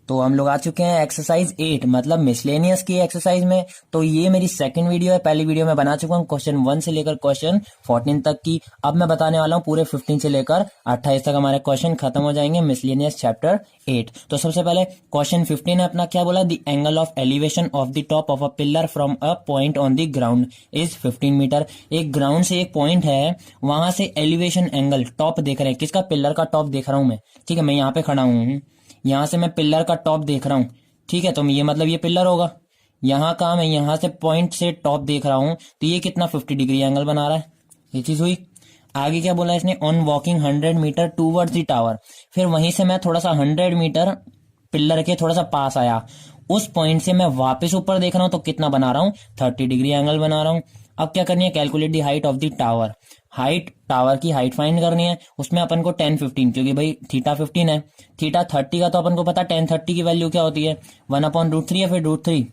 तो हम लोग आ चुके हैं एक्सरसाइज 8 मतलब मिसलेनियस की एक्सरसाइज में। तो ये मेरी सेकंड वीडियो है। पहली वीडियो में बना चुका हूँ क्वेश्चन 1 से लेकर क्वेश्चन 14 तक की। अब मैं बताने वाला हूँ पूरे 15 से लेकर 28 तक हमारे क्वेश्चन खत्म हो जाएंगे मिसलेनियस चैप्टर 8। तो सबसे पहले क्वेश्चन 15 है अपना, क्या बोला, the angle of elevation of the top of a pillar from a point on the ground is 15 metre. एक ग्राउंड से एक पॉइंट है, वहां से एलिवेशन एंगल टॉप देख रहे हैं, किसका, पिलर का टॉप देख रहा हूं मैं। ठीक है, मैं यहाँ पे खड़ा हूँ, यहां से मैं पिलर का टॉप देख रहा हूं। ठीक है, तो ये मतलब ये पिलर होगा। यहाँ का मैं यहाँ से पॉइंट से टॉप देख रहा हूं, तो ये कितना 50 डिग्री एंगल बना रहा है। ये चीज हुई। आगे क्या बोला इसने, on walking 100 metre towards the tower. फिर वहीं से मैं थोड़ा सा 100 मीटर पिलर के थोड़ा सा पास आया, उस पॉइंट से मैं वापस ऊपर देख रहा हूं, तो कितना बना रहा हूं, 30 डिग्री एंगल बना रहा हूं। अब क्या करनी है, calculate the height of the tower. Height, tower की हाइट फाइंड करनी है। उसमें अपन को 10 15, क्योंकि भाई थीटा 15 है, थीटा 30 का तो अपन को पता, 10 30 की वैल्यू क्या होती है, 1/√3 या फिर √3।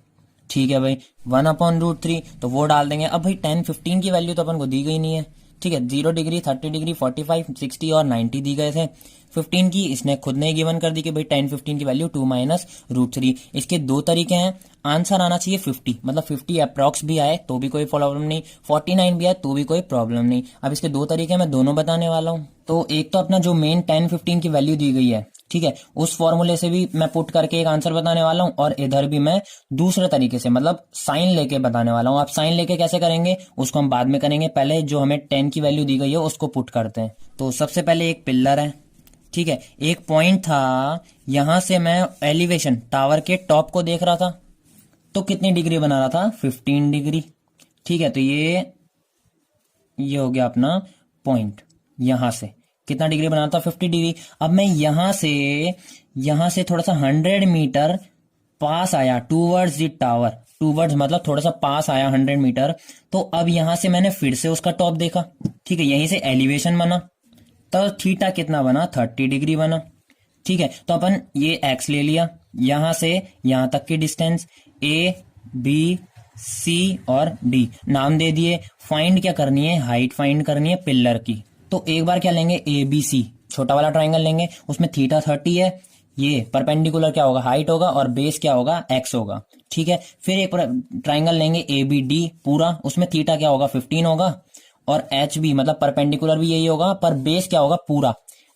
ठीक है भाई, 1/√3 तो वो डाल देंगे। अब भाई 10 15 की वैल्यू तो अपन को दी गई नहीं है। ठीक है, 0 डिग्री, 30 डिग्री, 45, 60 और 90 दी गए थे। 15 की इसने खुद ने गिवन कर दी कि भाई 10 15 की वैल्यू 2 - √3। इसके दो तरीके हैं, आंसर आना चाहिए 50, मतलब 50 अप्रॉक्स भी आए तो भी कोई प्रॉब्लम नहीं, 49 भी आए तो भी कोई प्रॉब्लम नहीं। अब इसके दो तरीके मैं दोनों बताने वाला हूँ। तो एक तो अपना जो मेन 10 15 की वैल्यू दी गई है, ठीक है, उस फॉर्मूले से भी मैं पुट करके एक आंसर बताने वाला हूं, और इधर भी मैं दूसरे तरीके से मतलब साइन लेके बताने वाला हूं। आप साइन लेके कैसे करेंगे उसको हम बाद में करेंगे, पहले जो हमें 10 की वैल्यू दी गई है उसको पुट करते हैं। तो सबसे पहले एक पिलर है, ठीक है, एक पॉइंट था, यहां से मैं एलिवेशन टावर के टॉप को देख रहा था, तो कितनी डिग्री बना रहा था, 15 डिग्री। ठीक है, तो ये हो गया अपना पॉइंट, यहां से कितना डिग्री बना था, 50 डिग्री। अब मैं यहां से थोड़ा सा 100 मीटर पास आया टूवर्ड्स द टावर, टूवर्ड्स मतलब थोड़ा सा पास आया 100 मीटर, तो अब यहां से मैंने फिर से उसका टॉप देखा। ठीक है, यहीं से एलिवेशन बना, तो थीटा कितना बना, 30 डिग्री बना। ठीक है, तो अपन ये एक्स ले लिया, यहां से यहां तक की डिस्टेंस ए बी सी और डी नाम दे दिए। फाइंड क्या करनी है, हाइट फाइंड करनी है पिलर की। तो एक बार क्या लेंगे, ए बी सी छोटा वाला ट्राइंगल लेंगे, उसमें थीटा 30 है, ये परपेंडिकुलर क्या होगा, हाइट होगा, और बेस क्या होगा, एक्स होगा। ठीक है, फिर एक ट्राइंगल लेंगे ए बी डी पूरा, उसमें थीटा क्या होगा, 15 होगा, और एच बी मतलब परपेंडिकुलर भी यही होगा, पर बेस क्या होगा, पूरा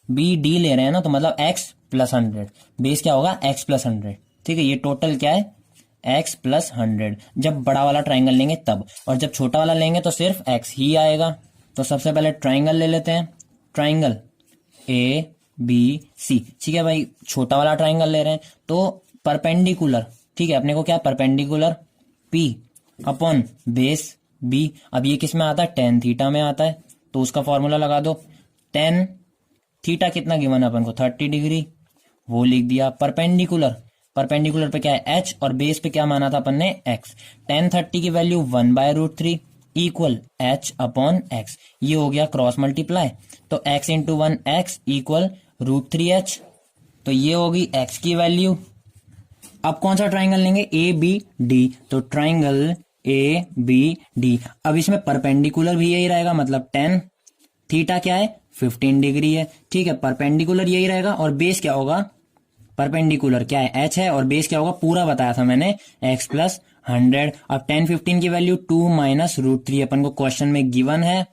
बी डी ले रहे हैं ना, तो मतलब एक्स प्लस 100, बेस क्या होगा, एक्स प्लस 100। ठीक है, ये टोटल क्या है, एक्स प्लस 100। जब बड़ा वाला ट्राइंगल लेंगे तब, और जब छोटा वाला लेंगे तो सिर्फ एक्स ही आएगा। तो सबसे पहले ट्राइंगल ले लेते हैं, ट्राइंगल ए बी सी। ठीक है भाई, छोटा वाला ट्राइंगल ले रहे हैं, तो परपेंडिकुलर, ठीक है, अपने को क्या, perpendicular P upon base B. अब ये किस में आता है, टेन थीटा में आता है, तो उसका फॉर्मूला लगा दो। टेन थीटा कितना गिवन है अपन को, 30 डिग्री, वो लिख दिया। परपेंडिकुलर, परपेंडिकुलर पे क्या है, एच, और बेस पे क्या माना था अपन ने, एक्स। टेन 30 की value 1/√3 equal H upon x. ये हो गया क्रॉस मल्टीप्लाई, तो x into 1 x equal √3h। तो ये होगी एक्स की वैल्यू। अब कौन सा ट्राइंगल लेंगे, ए बी डी, तो ट्राइंगल ए बी डी। अब इसमें परपेंडिकुलर भी यही रहेगा, मतलब 10 थीटा क्या है, 15 डिग्री है। ठीक है, परपेंडिकुलर यही रहेगा, और बेस क्या होगा, परपेंडिकुलर क्या है, एच है, और बेस क्या होगा, पूरा बताया था मैंने, एक्स प्लस 100। अब 10 15 की वैल्यू 2 - √3 अपन को क्वेश्चन में गिवन है,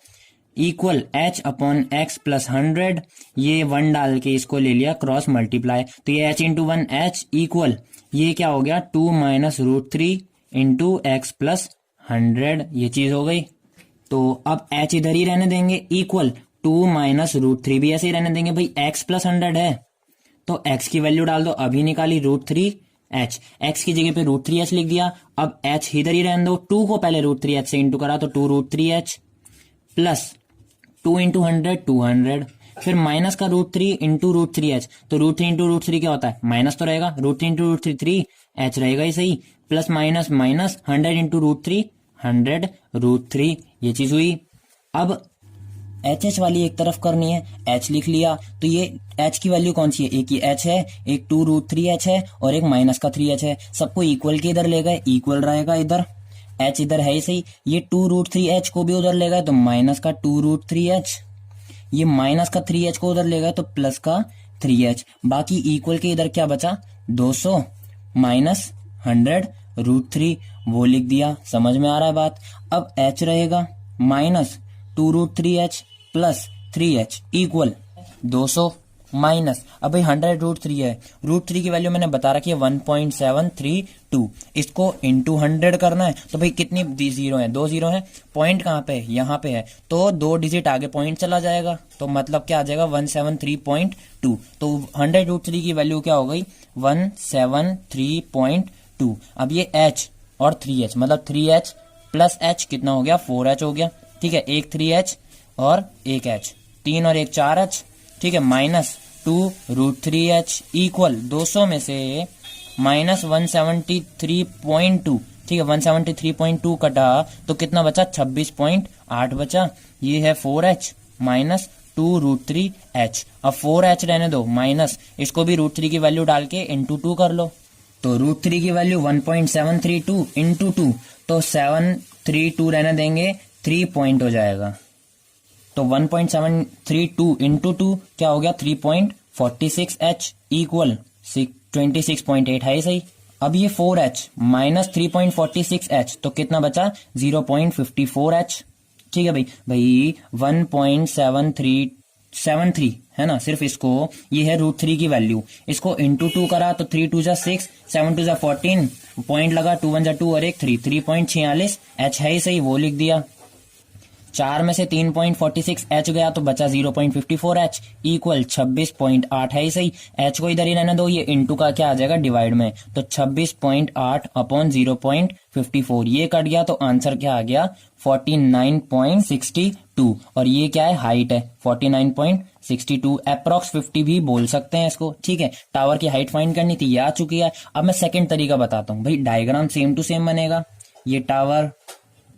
equal H upon x plus 100। ये 1 डाल के इसको ले लिया क्रॉस मल्टीप्लाई, तो ये एच इंटू 1 एच इक्वल, ये क्या हो गया, 2 - √3 इंटू एक्स प्लस 100। ये चीज हो गई। तो अब एच इधर ही रहने देंगे, इक्वल 2 - √3 भी ऐसे ही रहने देंगे। भाई एक्स प्लस 100 है, तो x की वैल्यू डाल दो, अभी निकाली √3h, x की जगह पे √3h लिख दिया। अब h इधर ही रहने दो, 2 को पहले √3h से इंटू करा तो 2√3h प्लस 2 इंटू 100 200, फिर माइनस का √3 इंटू √3h, तो √3 इंटू √3 क्या होता है, माइनस तो रहेगा, √3 इंटू √3 3h रहेगा ही सही, प्लस माइनस माइनस 100 इंटू √3 100 √3। ये चीज हुई। अब एच एच वाली एक तरफ करनी है, एच लिख लिया, तो ये एच की वैल्यू कौन सी है, एक ही एच है, एक 2√3h है, और एक माइनस का 3h है। सबको इक्वल के इधर ले गए, इक्वल रहेगा इधर, एच इधर है ही सही। ये 2√3h को भी उधर ले गए, तो माइनस का 2√3h, ये माइनस का 3h को उधर ले गए, तो प्लस का 3h। बाकी इक्वल के इधर क्या बचा, 200 माइनस 100√3 वो लिख दिया। समझ में आ रहा है बात। अब h रहेगा minus 2√3h plus 3h equal 200 minus, अब भाई 100√3 है, √3 की वैल्यू मैंने बता रखी है 1.732, इसको इंटू 100 करना है। तो भाई कितनी जीरो है, 2 जीरो है, पॉइंट कहाँ पे है, यहाँ पे है, तो 2 डिजिट आगे पॉइंट चला जाएगा, तो मतलब क्या आ जाएगा 173.2। तो 100√3 की वैल्यू क्या हो गई 173.2। अब ये h और 3h मतलब 3h प्लस h कितना हो गया 4h हो गया। ठीक है, एक 3h और एक h, 3 और एक 4h। ठीक है, माइनस 2√3h इक्वल 200 में से माइनस 173.2। ठीक है, 173.2 कटा तो कितना बचा 26.8 बचा। ये है 4h माइनस 2√3h। अब 4h रहने दो माइनस, इसको भी √3 की वैल्यू डाल के इंटू 2 कर लो। तो √3 की वैल्यू 1.732 इंटू 2, तो 732 रहने देंगे, 3 पॉइंट हो जाएगा। तो 1.732 इंटू 2 क्या हो गया 3.46h इक्वल 26.8 है सही। अब ये 4h माइनस 3.46h तो कितना बचा 0.54h। ठीक है भाई, 1.7373 है ना, सिर्फ इसको, ये है √3 की वैल्यू, इसको इंटू 2 करा तो 3 2 जा 6, 7 2 जा 14, पॉइंट लगा 2 1 जा 2 और एक 3, 3.46 h है ही सही, वो लिख दिया। 4 में से 3.46h गया तो बचा 0.54h इक्वल 26.8 है ही सही। h को इधर ही रहने दो, ये इंटू का क्या आ जाएगा डिवाइड में, तो 26.8 अपॉन 0.54 ये कट गया, तो आंसर क्या आ गया 49.62। और ये क्या है हाइट है 49.62, अप्रॉक्स 50 भी बोल सकते हैं इसको। ठीक है, टावर की हाइट फाइंड करनी थी, ये आ चुकी है। अब मैं सेकंड तरीका बताता हूँ भाई, डायग्राम सेम टू सेम बनेगा। ये टावर,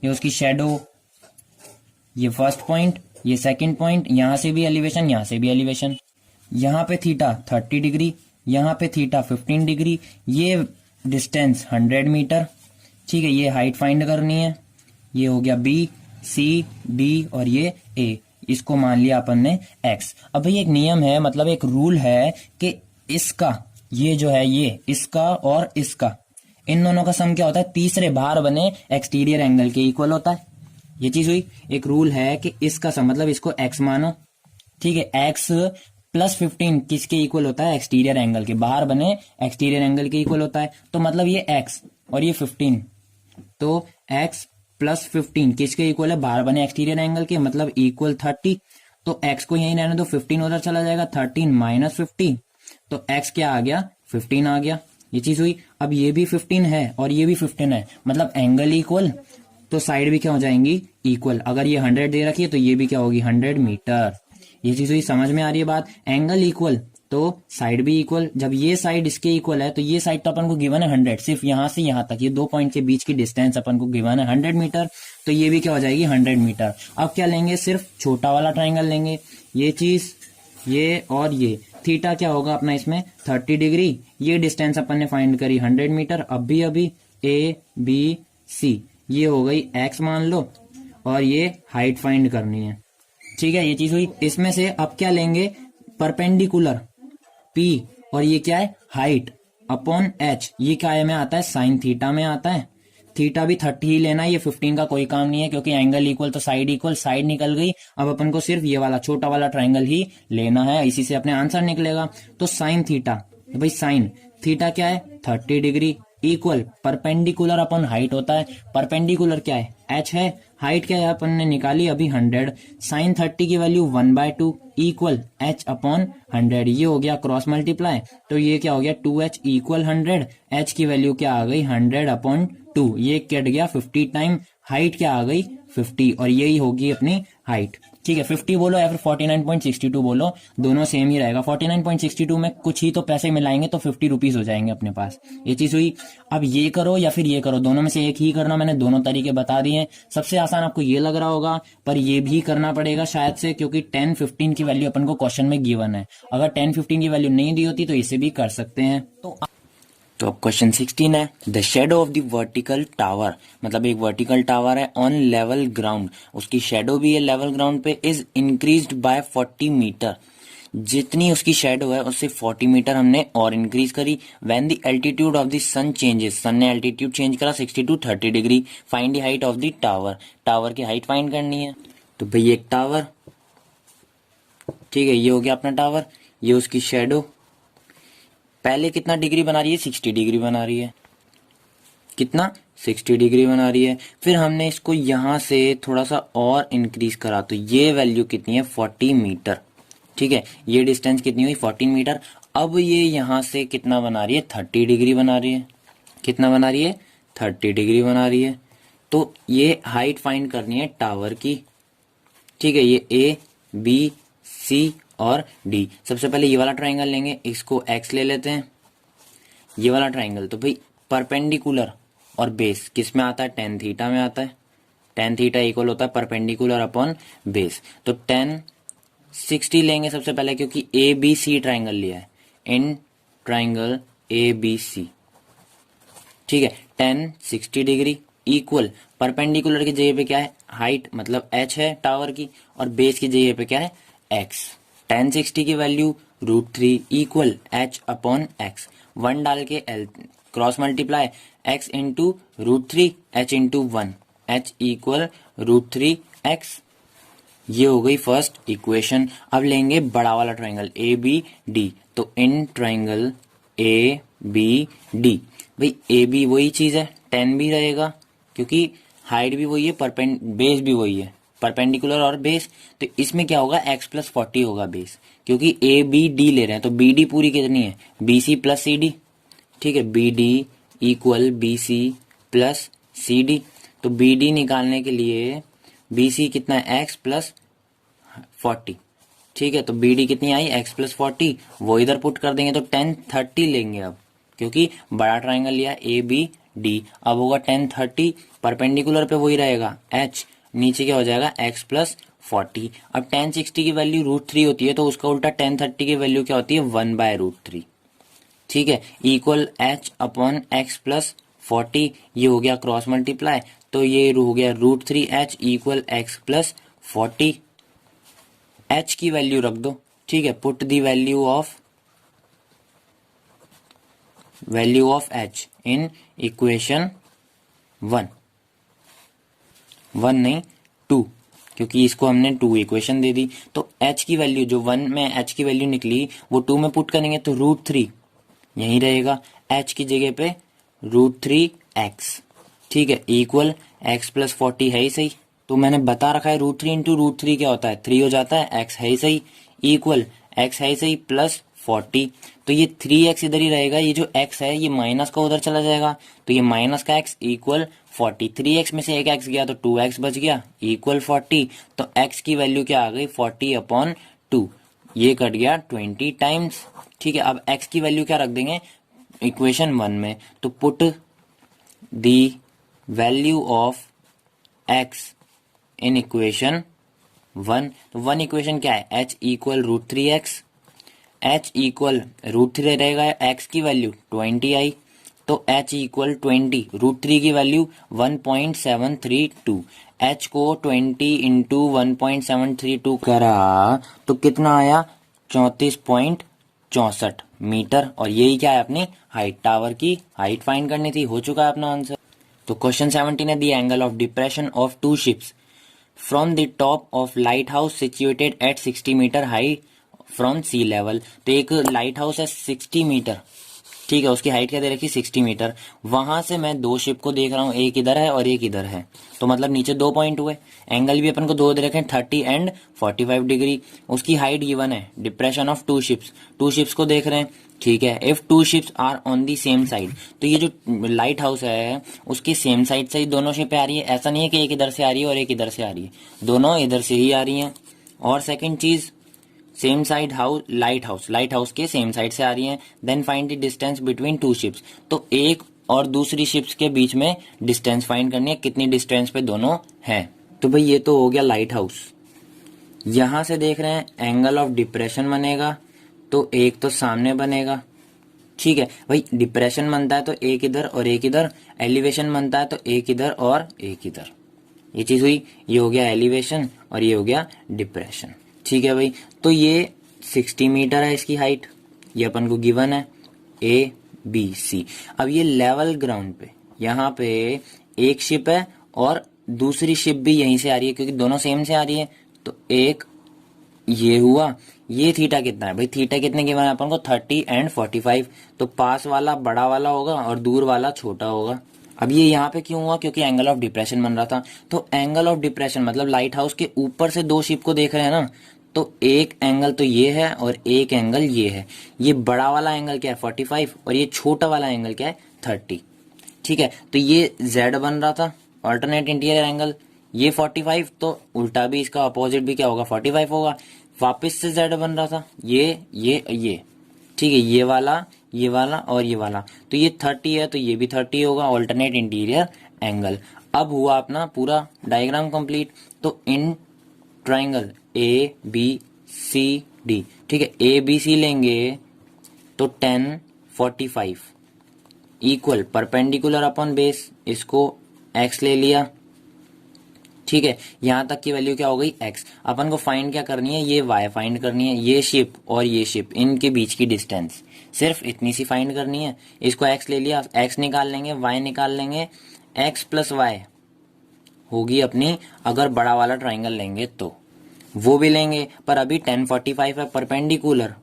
ये उसकी शेडो, ये फर्स्ट पॉइंट, ये सेकंड पॉइंट, यहां से भी एलिवेशन, यहां से भी एलिवेशन, यहां पे थीटा 30 डिग्री, यहां पे थीटा 15 डिग्री, ये डिस्टेंस 100 मीटर। ठीक है, ये हाइट फाइंड करनी है। ये हो गया बी, सी, डी और ये ए, इसको मान लिया अपन ने एक्स। अब भाई एक नियम है, मतलब एक रूल है कि इसका, ये जो है ये इसका और इसका, इन दोनों का सम क्या होता है, तीसरे बाहर बने एक्सटीरियर एंगल के इक्वल होता है। ये चीज हुई। एक रूल है कि इसका सम, मतलब इसको x मानो। ठीक है, x प्लस 15 किसके इक्वल होता है, एक्सटीरियर एंगल के, बाहर बने एक्सटीरियर एंगल के इक्वल होता है। तो मतलब ये x और ये 15, तो x प्लस 15 किसके इक्वल है, बाहर बने एक्सटीरियर एंगल के, मतलब इक्वल 30। तो x को यहीं रहने दो, 15 उधर चला जाएगा, 13 माइनस 15, तो x क्या आ गया 15 आ गया। ये चीज हुई। अब ये भी 15 है और ये भी 15 है, मतलब एंगल इक्वल, तो साइड भी क्या हो जाएंगी इक्वल। अगर ये 100 दे रखी है तो ये भी क्या होगी 100 मीटर। ये चीज हुई, समझ में आ रही है बात। एंगल इक्वल तो साइड भी इक्वल। जब ये साइड इसके इक्वल है तो ये साइड तो अपन को गिवन है 100, सिर्फ यहां से यहां तक, ये 2 पॉइंट के बीच की डिस्टेंस अपन को गिवन है 100 मीटर, तो ये भी क्या हो जाएगी 100 मीटर। अब क्या लेंगे, सिर्फ छोटा वाला ट्राइंगल लेंगे, ये चीज, ये और ये। थीटा क्या होगा अपना इसमें 30 डिग्री, ये डिस्टेंस अपन ने फाइंड करी 100 मीटर। अभी अभी ए बी सी, ये हो गई x मान लो, और ये हाइट फाइंड करनी है। ठीक है, ये चीज हुई। इसमें से अब क्या लेंगे, परपेंडिकुलर p, और ये क्या है हाइट अपॉन h, ये क्या में आता है साइन थीटा में आता है। थीटा भी 30 ही लेना है, ये 15 का कोई काम नहीं है, क्योंकि एंगल इक्वल तो साइड इक्वल, साइड निकल गई। अब अपन को सिर्फ ये वाला छोटा वाला ट्राइंगल ही लेना है, इसी से अपने आंसर निकलेगा। तो साइन थीटा, तो भाई साइन थीटा क्या है 30 degree equal perpendicular upon height होता है। परपेंडिकुलर क्या है h है, हाइट क्या है अपन ने निकाली अभी 100, साइन 30 की वैल्यू 1/2 इक्वल h अपॉन 100, ये हो गया क्रॉस मल्टीप्लाई, तो ये क्या हो गया 2h इक्वल 100, h की वैल्यू क्या आ गई 100/2, ये कट गया 50 टाइम, हाइट क्या आ गई 50, और यही होगी अपनी हाइट। ठीक है, 50 बोलो या फिर 49.62 बोलो, दोनों सेम ही रहेगा। 49.62 में कुछ ही तो पैसे मिलाएंगे तो 50 रुपीज हो जाएंगे अपने पास। ये चीज हुई। अब ये करो या फिर ये करो, दोनों में से एक ही करना, मैंने दोनों तरीके बता दिए हैं। सबसे आसान आपको ये लग रहा होगा, पर ये भी करना पड़ेगा शायद से, क्योंकि 10 15 की वैल्यू अपन को क्वेश्चन में गिवन है। अगर 10 15 की वैल्यू नहीं दी होती तो इसे भी कर सकते हैं। तो अब क्वेश्चन 16 है, the shadow of the vertical tower, मतलब एक वर्टिकल टावर है ऑन लेवल ग्राउंड, उसकी शेडो भी है लेवल ग्राउंड पे, इज इंक्रीज्ड बाय 40 मीटर। जितनी उसकी शेडो है उससे 40 मीटर हमने और इंक्रीज करी। When the altitude of the sun changes, sun ने एल्टीट्यूड चेंज करा 60 to 30 degree. Find the height of the tower, tower की हाइट फाइंड करनी है। तो भाई एक टावर, ठीक है, ये हो गया अपना टावर, ये उसकी शेडो। पहले कितना डिग्री बना रही है, 60 डिग्री बना रही है। कितना, 60 डिग्री बना रही है। फिर हमने इसको यहां से थोड़ा सा और इंक्रीज करा, तो ये वैल्यू कितनी है, 40 मीटर। ठीक है, ये डिस्टेंस कितनी हुई, 14 मीटर। अब ये यहां से कितना बना रही है, 30 डिग्री बना रही है। कितना बना रही है, 30 डिग्री बना रही है। तो ये हाइट फाइंड करनी है टावर की। ठीक है, ये ए बी सी और डी। सबसे पहले ये वाला ट्राइंगल लेंगे, इसको एक्स ले लेते हैं, ये वाला ट्राइंगल। तो भाई परपेंडिकुलर और बेस किस में आता है, टेन थीटा में आता है। टेन थीटा इक्वल होता है परपेंडिकुलर अपॉन बेस। तो 10 60 लेंगे सबसे पहले, क्योंकि ए बी सी ट्राइंगल लिया है, इन ट्राइंगल ए बी सी। ठीक है, 10 60 डिग्री इक्वल परपेंडिकुलर की जगह पे क्या है, हाइट मतलब एच है टावर की, और बेस की जगह पे क्या है, एक्स। 10 60 की value √3 equal H upon x. 1 डाल के L cross multiply, x into √3 H into 1, H equal √3 x. ये हो गई फर्स्ट इक्वेशन। अब लेंगे बड़ा वाला ट्राइंगल ए बी डी। तो in triangle A B D, भाई ए बी वही चीज है, 10 भी रहेगा क्योंकि हाइट भी वही है, बेस भी वही है, परपेंडिकुलर और बेस। तो इसमें क्या होगा, x प्लस 40 होगा बेस, क्योंकि ए बी डी ले रहे हैं। तो बी डी पूरी कितनी है, B C plus C D. ठीक है, B D equal B C plus C D. तो बी डी निकालने के लिए बी सी कितना है, x प्लस 40। ठीक है, तो बी डी कितनी आई, x प्लस 40, वो इधर पुट कर देंगे। तो 10 30 लेंगे अब, क्योंकि बड़ा ट्राइंगल लिया ए बी डी। अब होगा 10 30, परपेंडिकुलर पे वही रहेगा h, नीचे क्या हो जाएगा x प्लस 40। अब 10 60 की वैल्यू √3 होती है, तो उसका उल्टा 10 30 की वैल्यू क्या होती है, 1/√3। ठीक है, equal h upon x plus 40। ये हो गया क्रॉस मल्टीप्लाई, तो ये हो गया √3h equal x plus 40। h की वैल्यू रख दो। ठीक है, put the value of h in equation 1 नहीं 2, क्योंकि इसको हमने 2 इक्वेशन दे दी। तो h की वैल्यू जो 1 में h की वैल्यू निकली वो 2 में पुट करेंगे, तो √3 यही रहेगा, h की जगह पे √3x। ठीक है, इक्वल x प्लस 40 है ही सही। तो मैंने बता रखा है √3 इंटू √3 क्या होता है, 3 हो जाता है, x है ही सही, इक्वल x है ही सही प्लस 40। तो ये 3x इधर ही रहेगा, ये जो x है ये माइनस का उधर चला जाएगा, तो ये माइनस का x इक्वल 40। 3x में से एक x गया तो 2x बच गया इक्वल 40। तो x की वैल्यू क्या आ गई, 40 अपॉन 2, ये कट गया 20 टाइम्स। ठीक है, अब x की वैल्यू क्या रख देंगे इक्वेशन 1 में, तो put the value of x in equation 1। तो 1 इक्वेशन क्या है, h equal √3x, h equal √3 रहेगा, x की वैल्यू 20 आई, तो h इक्वल 20, √3 की वैल्यू 1.732, h को 20 इंटू 1.732 करा तो कितना आया, 34.64 मीटर। और यही क्या है अपनी हाइट, टावर की हाइट फाइंड करनी थी। हो चुका है अपना आंसर। तो क्वेश्चन 17 है, the angle of depression of 2 ships from the top of light house situated at 60 metre high from sea level. तो एक लाइट हाउस है 60 मीटर, ठीक है, उसकी हाइट क्या दे रखी, 60 मीटर। वहां से मैं 2 शिप को देख रहा हूँ, एक इधर है और एक इधर है, तो मतलब नीचे 2 पॉइंट हुए। एंगल भी अपन को 2 दे रखे हैं, 30 एंड 45 डिग्री। उसकी हाइट गिवन है, डिप्रेशन ऑफ 2 शिप्स, 2 शिप्स को देख रहे हैं। ठीक है, if 2 ships are on the same side, तो ये जो लाइट हाउस है उसकी सेम साइड से ही दोनों शिपें आ रही है। ऐसा नहीं है कि एक इधर से आ रही है और एक इधर से आ रही है, दोनों इधर से ही आ रही है। और सेकेंड चीज, same side house, light house के सेम साइड से आ रही है। Then find the distance between 2 ships, तो एक और दूसरी शिप्स के बीच में डिस्टेंस फाइंड करनी है, कितनी डिस्टेंस पे दोनों हैं। तो भाई ये तो हो गया लाइट हाउस। यहां से देख रहे हैं एंगल ऑफ डिप्रेशन बनेगा, तो एक तो सामने बनेगा। ठीक है भाई, डिप्रेशन बनता है तो एक इधर और एक इधर, एलिवेशन बनता है तो एक इधर और एक इधर। ये चीज हुई, ये हो गया एलिवेशन और ये हो गया डिप्रेशन। ठीक है भाई, तो ये 60 मीटर है इसकी हाइट, ये अपन को गिवन है ABC। अब ये लेवल ग्राउंड पे यहाँ पे एक शिप है और दूसरी शिप भी यहीं से आ रही है क्योंकि दोनों सेम से आ रही है, तो एक ये हुआ। ये थीटा कितना है भाई, थीटा कितने गिवन है अपन को 30 एंड 45, तो पास वाला बड़ा वाला होगा और दूर वाला छोटा होगा। अब ये यहाँ पे क्यों हुआ, क्योंकि एंगल ऑफ डिप्रेशन बन रहा था। तो एंगल ऑफ डिप्रेशन मतलब लाइट हाउस के ऊपर से दो शिप को देख रहे हैं ना, तो एक एंगल तो ये है और एक एंगल ये है। ये बड़ा वाला एंगल क्या है 45 और ये छोटा वाला एंगल क्या है 30। ठीक है, तो ये Z बन रहा था ऑल्टरनेट इंटीरियर एंगल, ये 45, तो उल्टा भी इसका अपोजिट भी क्या होगा 45 होगा। वापस से Z बन रहा था ये ठीक है, ये वाला और ये वाला, तो ये 30 है तो ये भी 30 होगा, ऑल्टरनेट इंटीरियर एंगल। अब हुआ अपना पूरा डायग्राम कंप्लीट। तो इन ट्राइंगल ABCD, ठीक है, ABC लेंगे तो 10 45 इक्वल परपेंडिकुलर अपॉन बेस, इसको x ले लिया। ठीक है, यहां तक की वैल्यू क्या हो गई x। अपन को फाइंड क्या करनी है, ये y फाइंड करनी है, ये शिप और ये शिप इनके बीच की डिस्टेंस सिर्फ इतनी सी फाइंड करनी है। इसको x ले लिया, x निकाल लेंगे, y निकाल लेंगे, x प्लस वाई होगी अपनी, अगर बड़ा वाला ट्राइंगल लेंगे तो वो भी लेंगे, पर अभी 1045 है परपेंडिकुलर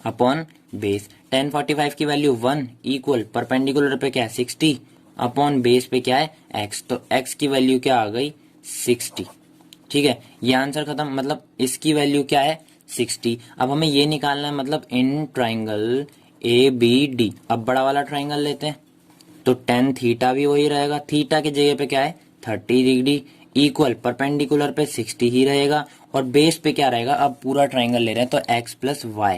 अपॉन बेस। 1045 की वैल्यू 1 इक्वल परपेंडिकुलर पे क्या है 60 अपॉन बेस पे क्या है x, तो x की वैल्यू क्या आ गई 60। ठीक है, ये आंसर खत्म, मतलब इसकी वैल्यू क्या है 60। अब हमें ये निकालना है, मतलब इन ट्राइंगल ABD। अब बड़ा वाला ट्राइंगल लेते हैं तो tan थीटा भी वही रहेगा, थीटा की जगह पे क्या है 30 डिग्री इक्वल परपेंडिकुलर पे 60 ही रहेगा और बेस पे क्या रहेगा, अब पूरा ट्राइंगल ले रहे हैं तो x प्लस वाई।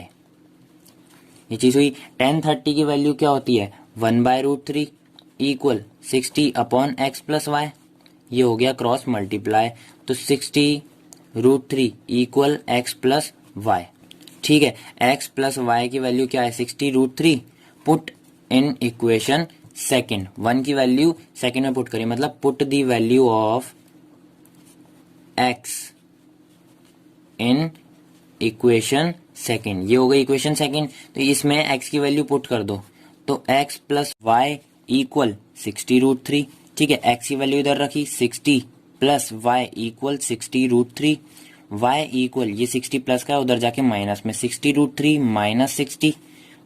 ये चीज हुई। tan 30 की वैल्यू क्या होती है 1/√3 equal 60 upon x plus y, ये हो गया क्रॉस मल्टीप्लाई, तो 60√3 इक्वल x प्लस वाई। ठीक है, x प्लस वाई की वैल्यू क्या है 60√3, पुट इन इक्वेशन सेकेंड, 1 की वैल्यू सेकेंड में पुट करिए, मतलब put the value of x in equation second, ये हो गई इक्वेशन सेकेंड। तो इसमें x की वैल्यू पुट कर दो, तो x प्लस वाई इक्वल 60√3। ठीक है, x की वैल्यू इधर रखी 60 plus y equal 60√3, y equal ये 60 प्लस का उधर जाके माइनस में 60√3 माइनस 60,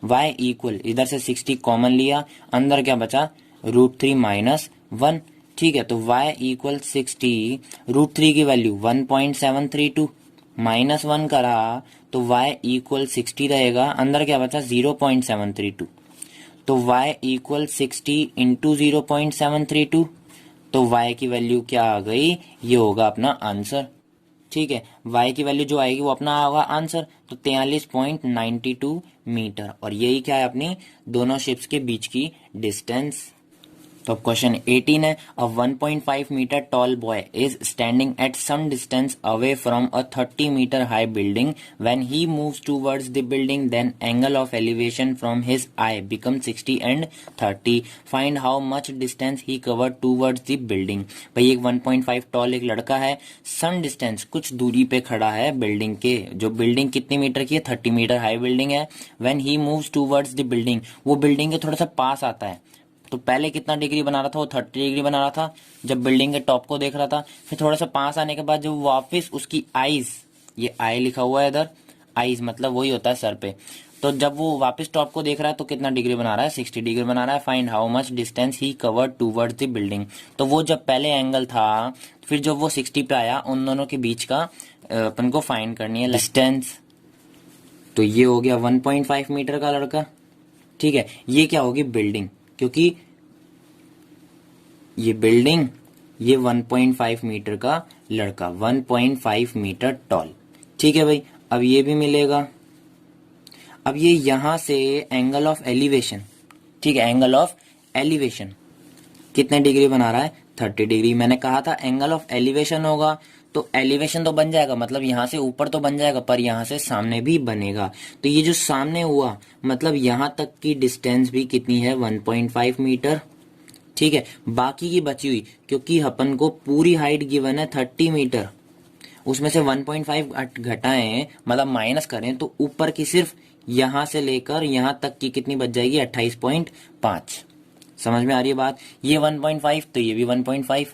y इक्वल इधर से 60 कॉमन लिया, अंदर क्या बचा √3 माइनस 1। ठीक है, तो y इक्वल 60√3 की वैल्यू 1.732 माइनस 1 करा तो y इक्वल 60 रहेगा, अंदर क्या बचा 0.732, तो y इक्वल 60 इंटू 0.732, तो y की वैल्यू क्या आ गई, ये होगा अपना आंसर। ठीक है, y की वैल्यू जो आएगी वो अपना होगा आंसर, तो 43.92 मीटर, और यही क्या है अपनी दोनों शिप्स के बीच की डिस्टेंस। तो अब क्वेश्चन 18 है, a 1.5 metre tall boy is standing at some distance away from a 30 metre high building, when he moves towards the building then angle of elevation from his eye become 60 and 30, find how much distance he covered towards the building. भाई एक 1.5 toll एक लड़का है, some distance कुछ दूरी पे खड़ा है बिल्डिंग के, जो बिल्डिंग कितनी मीटर की है 30 मीटर हाई बिल्डिंग है, when he moves towards the building, वो बिल्डिंग के थोड़ा सा पास आता है, तो पहले कितना डिग्री बना रहा था वो 30 डिग्री बना रहा था जब बिल्डिंग के टॉप को देख रहा था, फिर थोड़ा सा पास आने के बाद जब वापस उसकी आईज, ये आई लिखा हुआ है इधर, आईज मतलब वही होता है सर पे, तो जब वो वापस टॉप को देख रहा है तो कितना डिग्री बना रहा है 60 डिग्री बना रहा है। Find how much distance he covered towards the building, तो वो जब पहले एंगल था फिर जब वो 60 पे आया उन दोनों के बीच का अपन को फाइंड करनी है डिस्टेंस। तो ये हो गया 1.5 मीटर का लड़का। ठीक है, ये क्या होगी बिल्डिंग, क्योंकि ये बिल्डिंग, ये 1.5 मीटर का लड़का, 1.5 मीटर टॉल। ठीक है भाई, अब ये भी मिलेगा। अब ये यहां से एंगल ऑफ एलिवेशन, ठीक है, एंगल ऑफ एलिवेशन कितने डिग्री बना रहा है 30 डिग्री। मैंने कहा था एंगल ऑफ एलिवेशन होगा तो एलिवेशन तो बन जाएगा, मतलब यहां से ऊपर तो बन जाएगा पर यहां से सामने भी बनेगा, तो ये जो सामने हुआ मतलब यहां तक की डिस्टेंस भी कितनी है 1.5 मीटर। ठीक है, बाकी की बची हुई, क्योंकि अपन को पूरी हाइट गिवन है 30 मीटर उसमें से 1.5 घटाएं, मतलब माइनस करें, तो ऊपर की सिर्फ यहां से लेकर यहां तक की कितनी बच जाएगी? 28.5। समझ में आ रही है बात? ये 1.5 तो ये भी 1.5,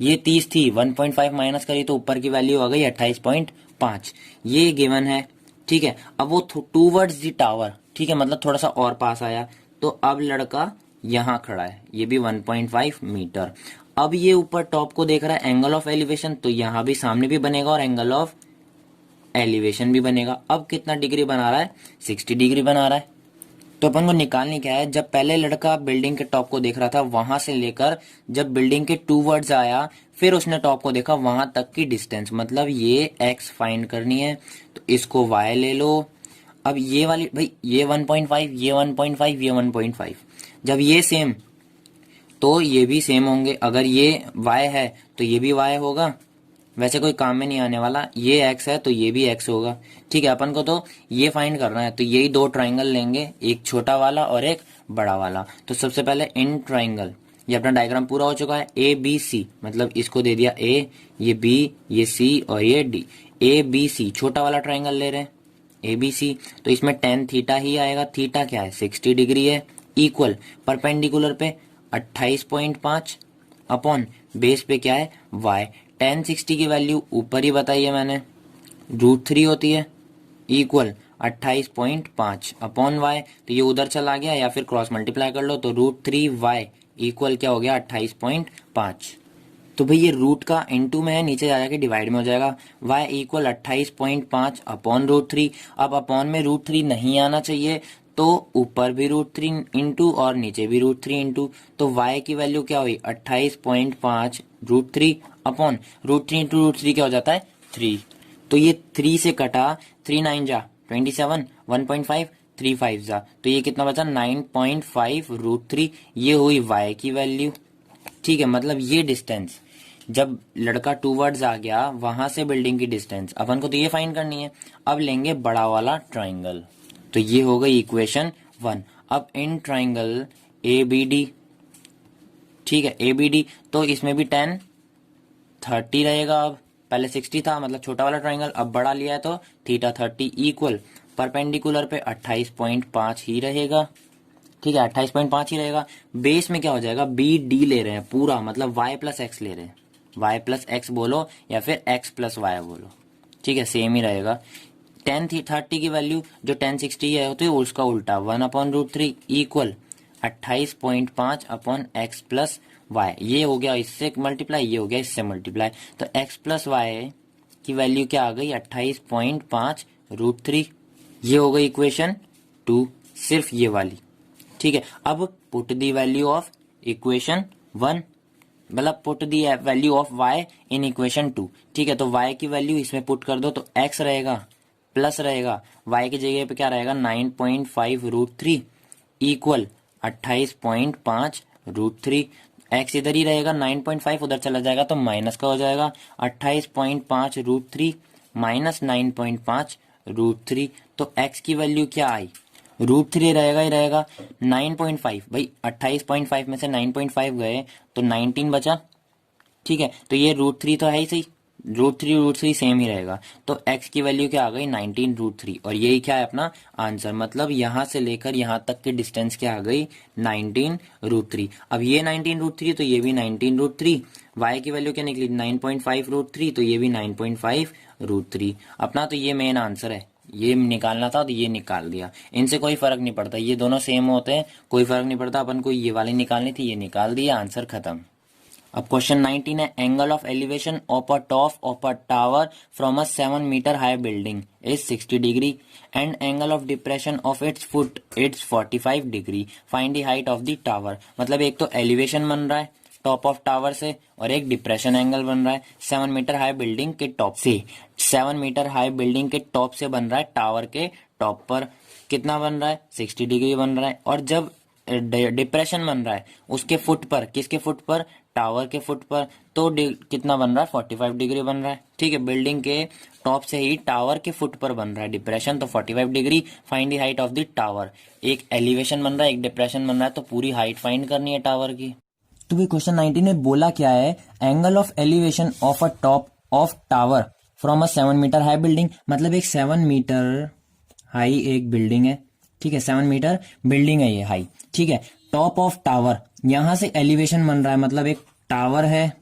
ये 30 थी, 1.5 माइनस करी तो ऊपर की वैल्यू आ गई 28.5। ये गिवन है, ठीक है। अब वो टूवर्ड्स द टावर, ठीक है, मतलब थोड़ा सा और पास आया, तो अब लड़का यहाँ खड़ा है, ये भी 1.5 मीटर। अब ये ऊपर टॉप को देख रहा है, एंगल ऑफ एलिवेशन, तो यहाँ भी सामने भी बनेगा और एंगल ऑफ एलिवेशन भी बनेगा। अब कितना डिग्री बना रहा है? 60 डिग्री बना रहा है। तो अपन को निकालने क्या है, जब पहले लड़का बिल्डिंग के टॉप को देख रहा था, वहां से लेकर जब बिल्डिंग के टूवर्ड्स आया, फिर उसने टॉप को देखा, वहां तक की डिस्टेंस, मतलब ये x फाइंड करनी है, तो इसको y ले लो। अब ये वाली भाई, ये 1.5, ये 1.5, ये 1.5, जब ये सेम तो ये भी सेम होंगे। अगर ये y है तो ये भी y होगा, वैसे कोई काम में नहीं आने वाला। ये x है तो ये भी x होगा, ठीक है। अपन को तो ये फाइंड करना है, तो यही दो ट्राइंगल लेंगे, एक छोटा वाला और एक बड़ा वाला। तो सबसे पहले इन ट्राइंगल, ये अपना डायग्राम पूरा हो चुका है। ए बी सी, मतलब इसको दे दिया a, ये b, ये c और ये d। ए बी सी छोटा वाला ट्राइंगल ले रहे हैं, ए बी सी, तो इसमें टेन थीटा ही आएगा। थीटा क्या है? 60 डिग्री है। इक्वल परपेंडिकुलर पे 28.5 अपॉन बेस पे क्या है? y। टेन 60 की वैल्यू ऊपर ही बताई है मैंने, √3 होती है, इक्वल 28.5 अपॉन y। तो ये उधर चला गया, या फिर क्रॉस मल्टीप्लाई कर लो, तो √3y इक्वल क्या हो गया? 28.5। तो भाई ये रूट का इनटू में है, नीचे जा जाके डिवाइड में हो जाएगा। y equal 28.5 upon √3। अब अपॉन में √3 नहीं आना चाहिए, तो ऊपर भी √3 इंटू और नीचे भी √3 इंटू, तो y की वैल्यू क्या हुई? 28.5 √3 अपॉन √3 इंटू √3 क्या हो जाता है? 3। तो ये 3 से कटा, 3 9 जा 27, 1.5 3 5 जा, तो ये कितना बचा? 9.5 √3। ये हुई y की वैल्यू, ठीक है। मतलब ये डिस्टेंस जब लड़का टूवर्ड्स आ गया, वहां से बिल्डिंग की डिस्टेंस अपन को तो ये फाइंड करनी है। अब लेंगे बड़ा वाला ट्राइंगल, तो ये हो गई इक्वेशन 1। अब in triangle A B D, ठीक है, ए बी डी, तो इसमें भी 10 30 रहेगा। अब पहले 60 था, मतलब छोटा वाला ट्राइंगल, अब बड़ा लिया है तो थीटा 30 इक्वल परपेंडिकुलर पे 28.5 ही रहेगा, ठीक है, 28.5 ही रहेगा। बेस में क्या हो जाएगा? बी डी ले रहे हैं पूरा, मतलब y प्लस एक्स ले रहे हैं, y प्लस एक्स बोलो या फिर x प्लस वाई बोलो, ठीक है, सेम ही रहेगा। 10 30 की वैल्यू जो 10 60 है होती है उसका उल्टा, 1 upon √3 equal 28.5 upon x plus y. ये हो गया इससे मल्टीप्लाई, ये हो गया इससे मल्टीप्लाई, तो x प्लस वाई की वैल्यू क्या आ गई? 28.5 √3। ये हो गई इक्वेशन 2, सिर्फ ये वाली, ठीक है। अब put the value of equation 1, मतलब put the value of y in equation 2, ठीक है। तो y की वैल्यू इसमें पुट कर दो, तो x रहेगा प्लस रहेगा, y की जगह पे क्या रहेगा? 9.5 √3 इक्वल 28.5 √3। x इधर ही रहेगा, 9.5 उधर चला जाएगा तो माइनस का हो जाएगा, 28.5 √3 माइनस 9.5 √3। तो x की वैल्यू क्या आई? √3 रहेगा ही रहेगा। 9.5 भाई, 28.5 में से 9.5 गए तो 19 बचा, ठीक है। तो ये √3 तो है ही सही, √3 सेम ही रहेगा, तो x की वैल्यू क्या आ गई? 19 √3। और यही क्या है अपना आंसर, मतलब यहां से लेकर यहां तक की डिस्टेंस क्या आ गई? 19 √3। अब ये 19 √3 तो ये भी 19 √3। y की वैल्यू क्या निकली? 9.5 √3, तो ये भी 9.5 √3। अपना तो ये मेन आंसर है, ये निकालना था तो ये निकाल दिया। इनसे कोई फर्क नहीं पड़ता, ये दोनों सेम होते हैं, कोई फर्क नहीं पड़ता। अपन को ये वाली निकालनी थी, ये निकाल दिया, आंसर खत्म। अब क्वेश्चन 19 है, angle of elevation of a top of a tower from a 7 metre high building is 60 degree and angle of depression of its foot its 45 degree, find the height of the tower. मतलब एक तो elevation बन रहा है top of tower से, और एक depression angle बन रहा है 7 मीटर हाई बिल्डिंग के टॉप से। 7 मीटर हाई बिल्डिंग के टॉप से बन रहा है, टावर के टॉप पर कितना बन रहा है? 60 डिग्री बन रहा है। और जब डिप्रेशन बन रहा है उसके फुट पर, किसके फुट पर? टावर के फुट पर, तो कितना बन रहा है? 45 डिग्री बन रहा है, ठीक है। बिल्डिंग के टॉप से ही टावर के फुट पर बन रहा है डिप्रेशन, तो 45 degree. Find the height of the tower. एक एलिवेशन बन रहा है, एक डिप्रेशन बन रहा है, तो पूरी हाइट फाइंड करनी है टावर की। तो भाई क्वेश्चन 19 में बोला क्या है? Angle of elevation of a top of tower from a 7 metre high building, मतलब एक 7 मीटर हाई एक बिल्डिंग है, ठीक है, 7 मीटर बिल्डिंग है ये हाई, ठीक है। टॉप ऑफ टावर, यहां से एलिवेशन बन रहा है, मतलब एक टावर है,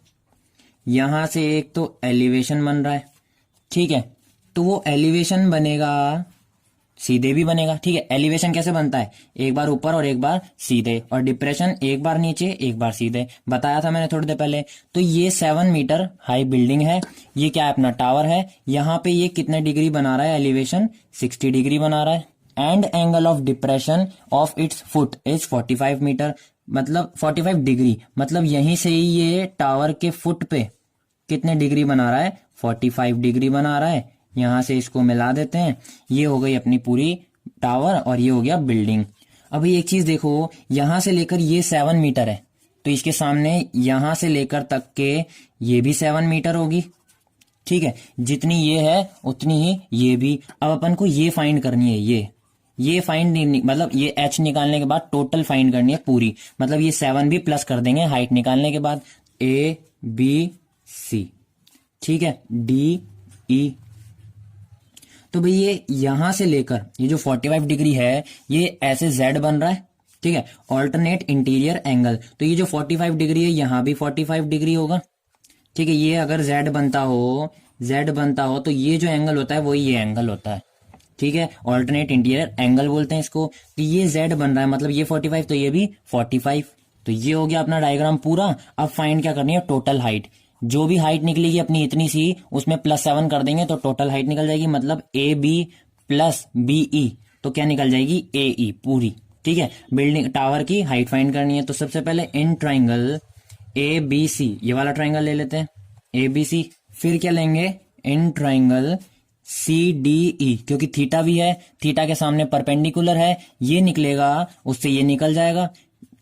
यहां से एक तो एलिवेशन बन रहा है, ठीक है। तो वो एलिवेशन बनेगा, सीधे भी बनेगा, ठीक है। एलिवेशन कैसे बनता है, एक बार ऊपर और एक बार सीधे, और डिप्रेशन एक बार नीचे एक बार सीधे, बताया था मैंने थोड़ी देर पहले। तो ये 7 मीटर हाई बिल्डिंग है, ये क्या है अपना टावर है, यहाँ पे ये कितने डिग्री बना रहा है, एलिवेशन 60 डिग्री बना रहा है, and angle of depression of its foot is 45 metre, मतलब 45 डिग्री, मतलब यहीं से ही ये टावर के फुट पे कितने डिग्री बना रहा है, 45 डिग्री बना रहा है। यहां से इसको मिला देते हैं, ये हो गई अपनी पूरी टावर और ये हो गया बिल्डिंग। अब एक चीज देखो, यहां से लेकर ये 7 मीटर है, तो इसके सामने यहां से लेकर तक के ये भी 7 मीटर होगी, ठीक है। जितनी ये है उतनी ही ये भी। अब अपन को ये फाइंड करनी है, ये फाइंड मतलब ये h निकालने के बाद टोटल फाइंड करनी है पूरी, मतलब ये 7 भी प्लस कर देंगे हाइट निकालने के बाद, ए बी सी, ठीक है, डी ई। तो भाई ये यहां से लेकर ये जो 45 डिग्री है ये ऐसे z बन रहा है, ठीक है, ऑल्टरनेट इंटीरियर एंगल। तो ये जो 45 डिग्री है यहां भी 45 डिग्री होगा, ठीक है। ये अगर z बनता हो तो ये जो एंगल होता है वही ये एंगल होता है, ठीक है, ऑल्टरनेट इंटीरियर एंगल बोलते हैं इसको। तो ये z बन रहा है, मतलब ये 45 तो ये भी 45। तो ये हो गया अपना डायग्राम पूरा। अब फाइंड क्या करनी है, टोटल हाइट। जो भी हाइट निकलेगी अपनी इतनी सी, उसमें +7 कर देंगे तो टोटल हाइट निकल जाएगी, मतलब A B plus B E, तो क्या निकल जाएगी, ए ई पूरी, ठीक है। बिल्डिंग टावर की हाइट फाइंड करनी है, तो सबसे पहले इन ट्राइंगल ए बी सी, ये वाला ट्राइंगल ले लेते हैं ए बी सी, फिर क्या लेंगे, in triangle C D E, क्योंकि थीटा भी है, थीटा के सामने परपेंडिकुलर है, ये निकलेगा उससे ये निकल जाएगा,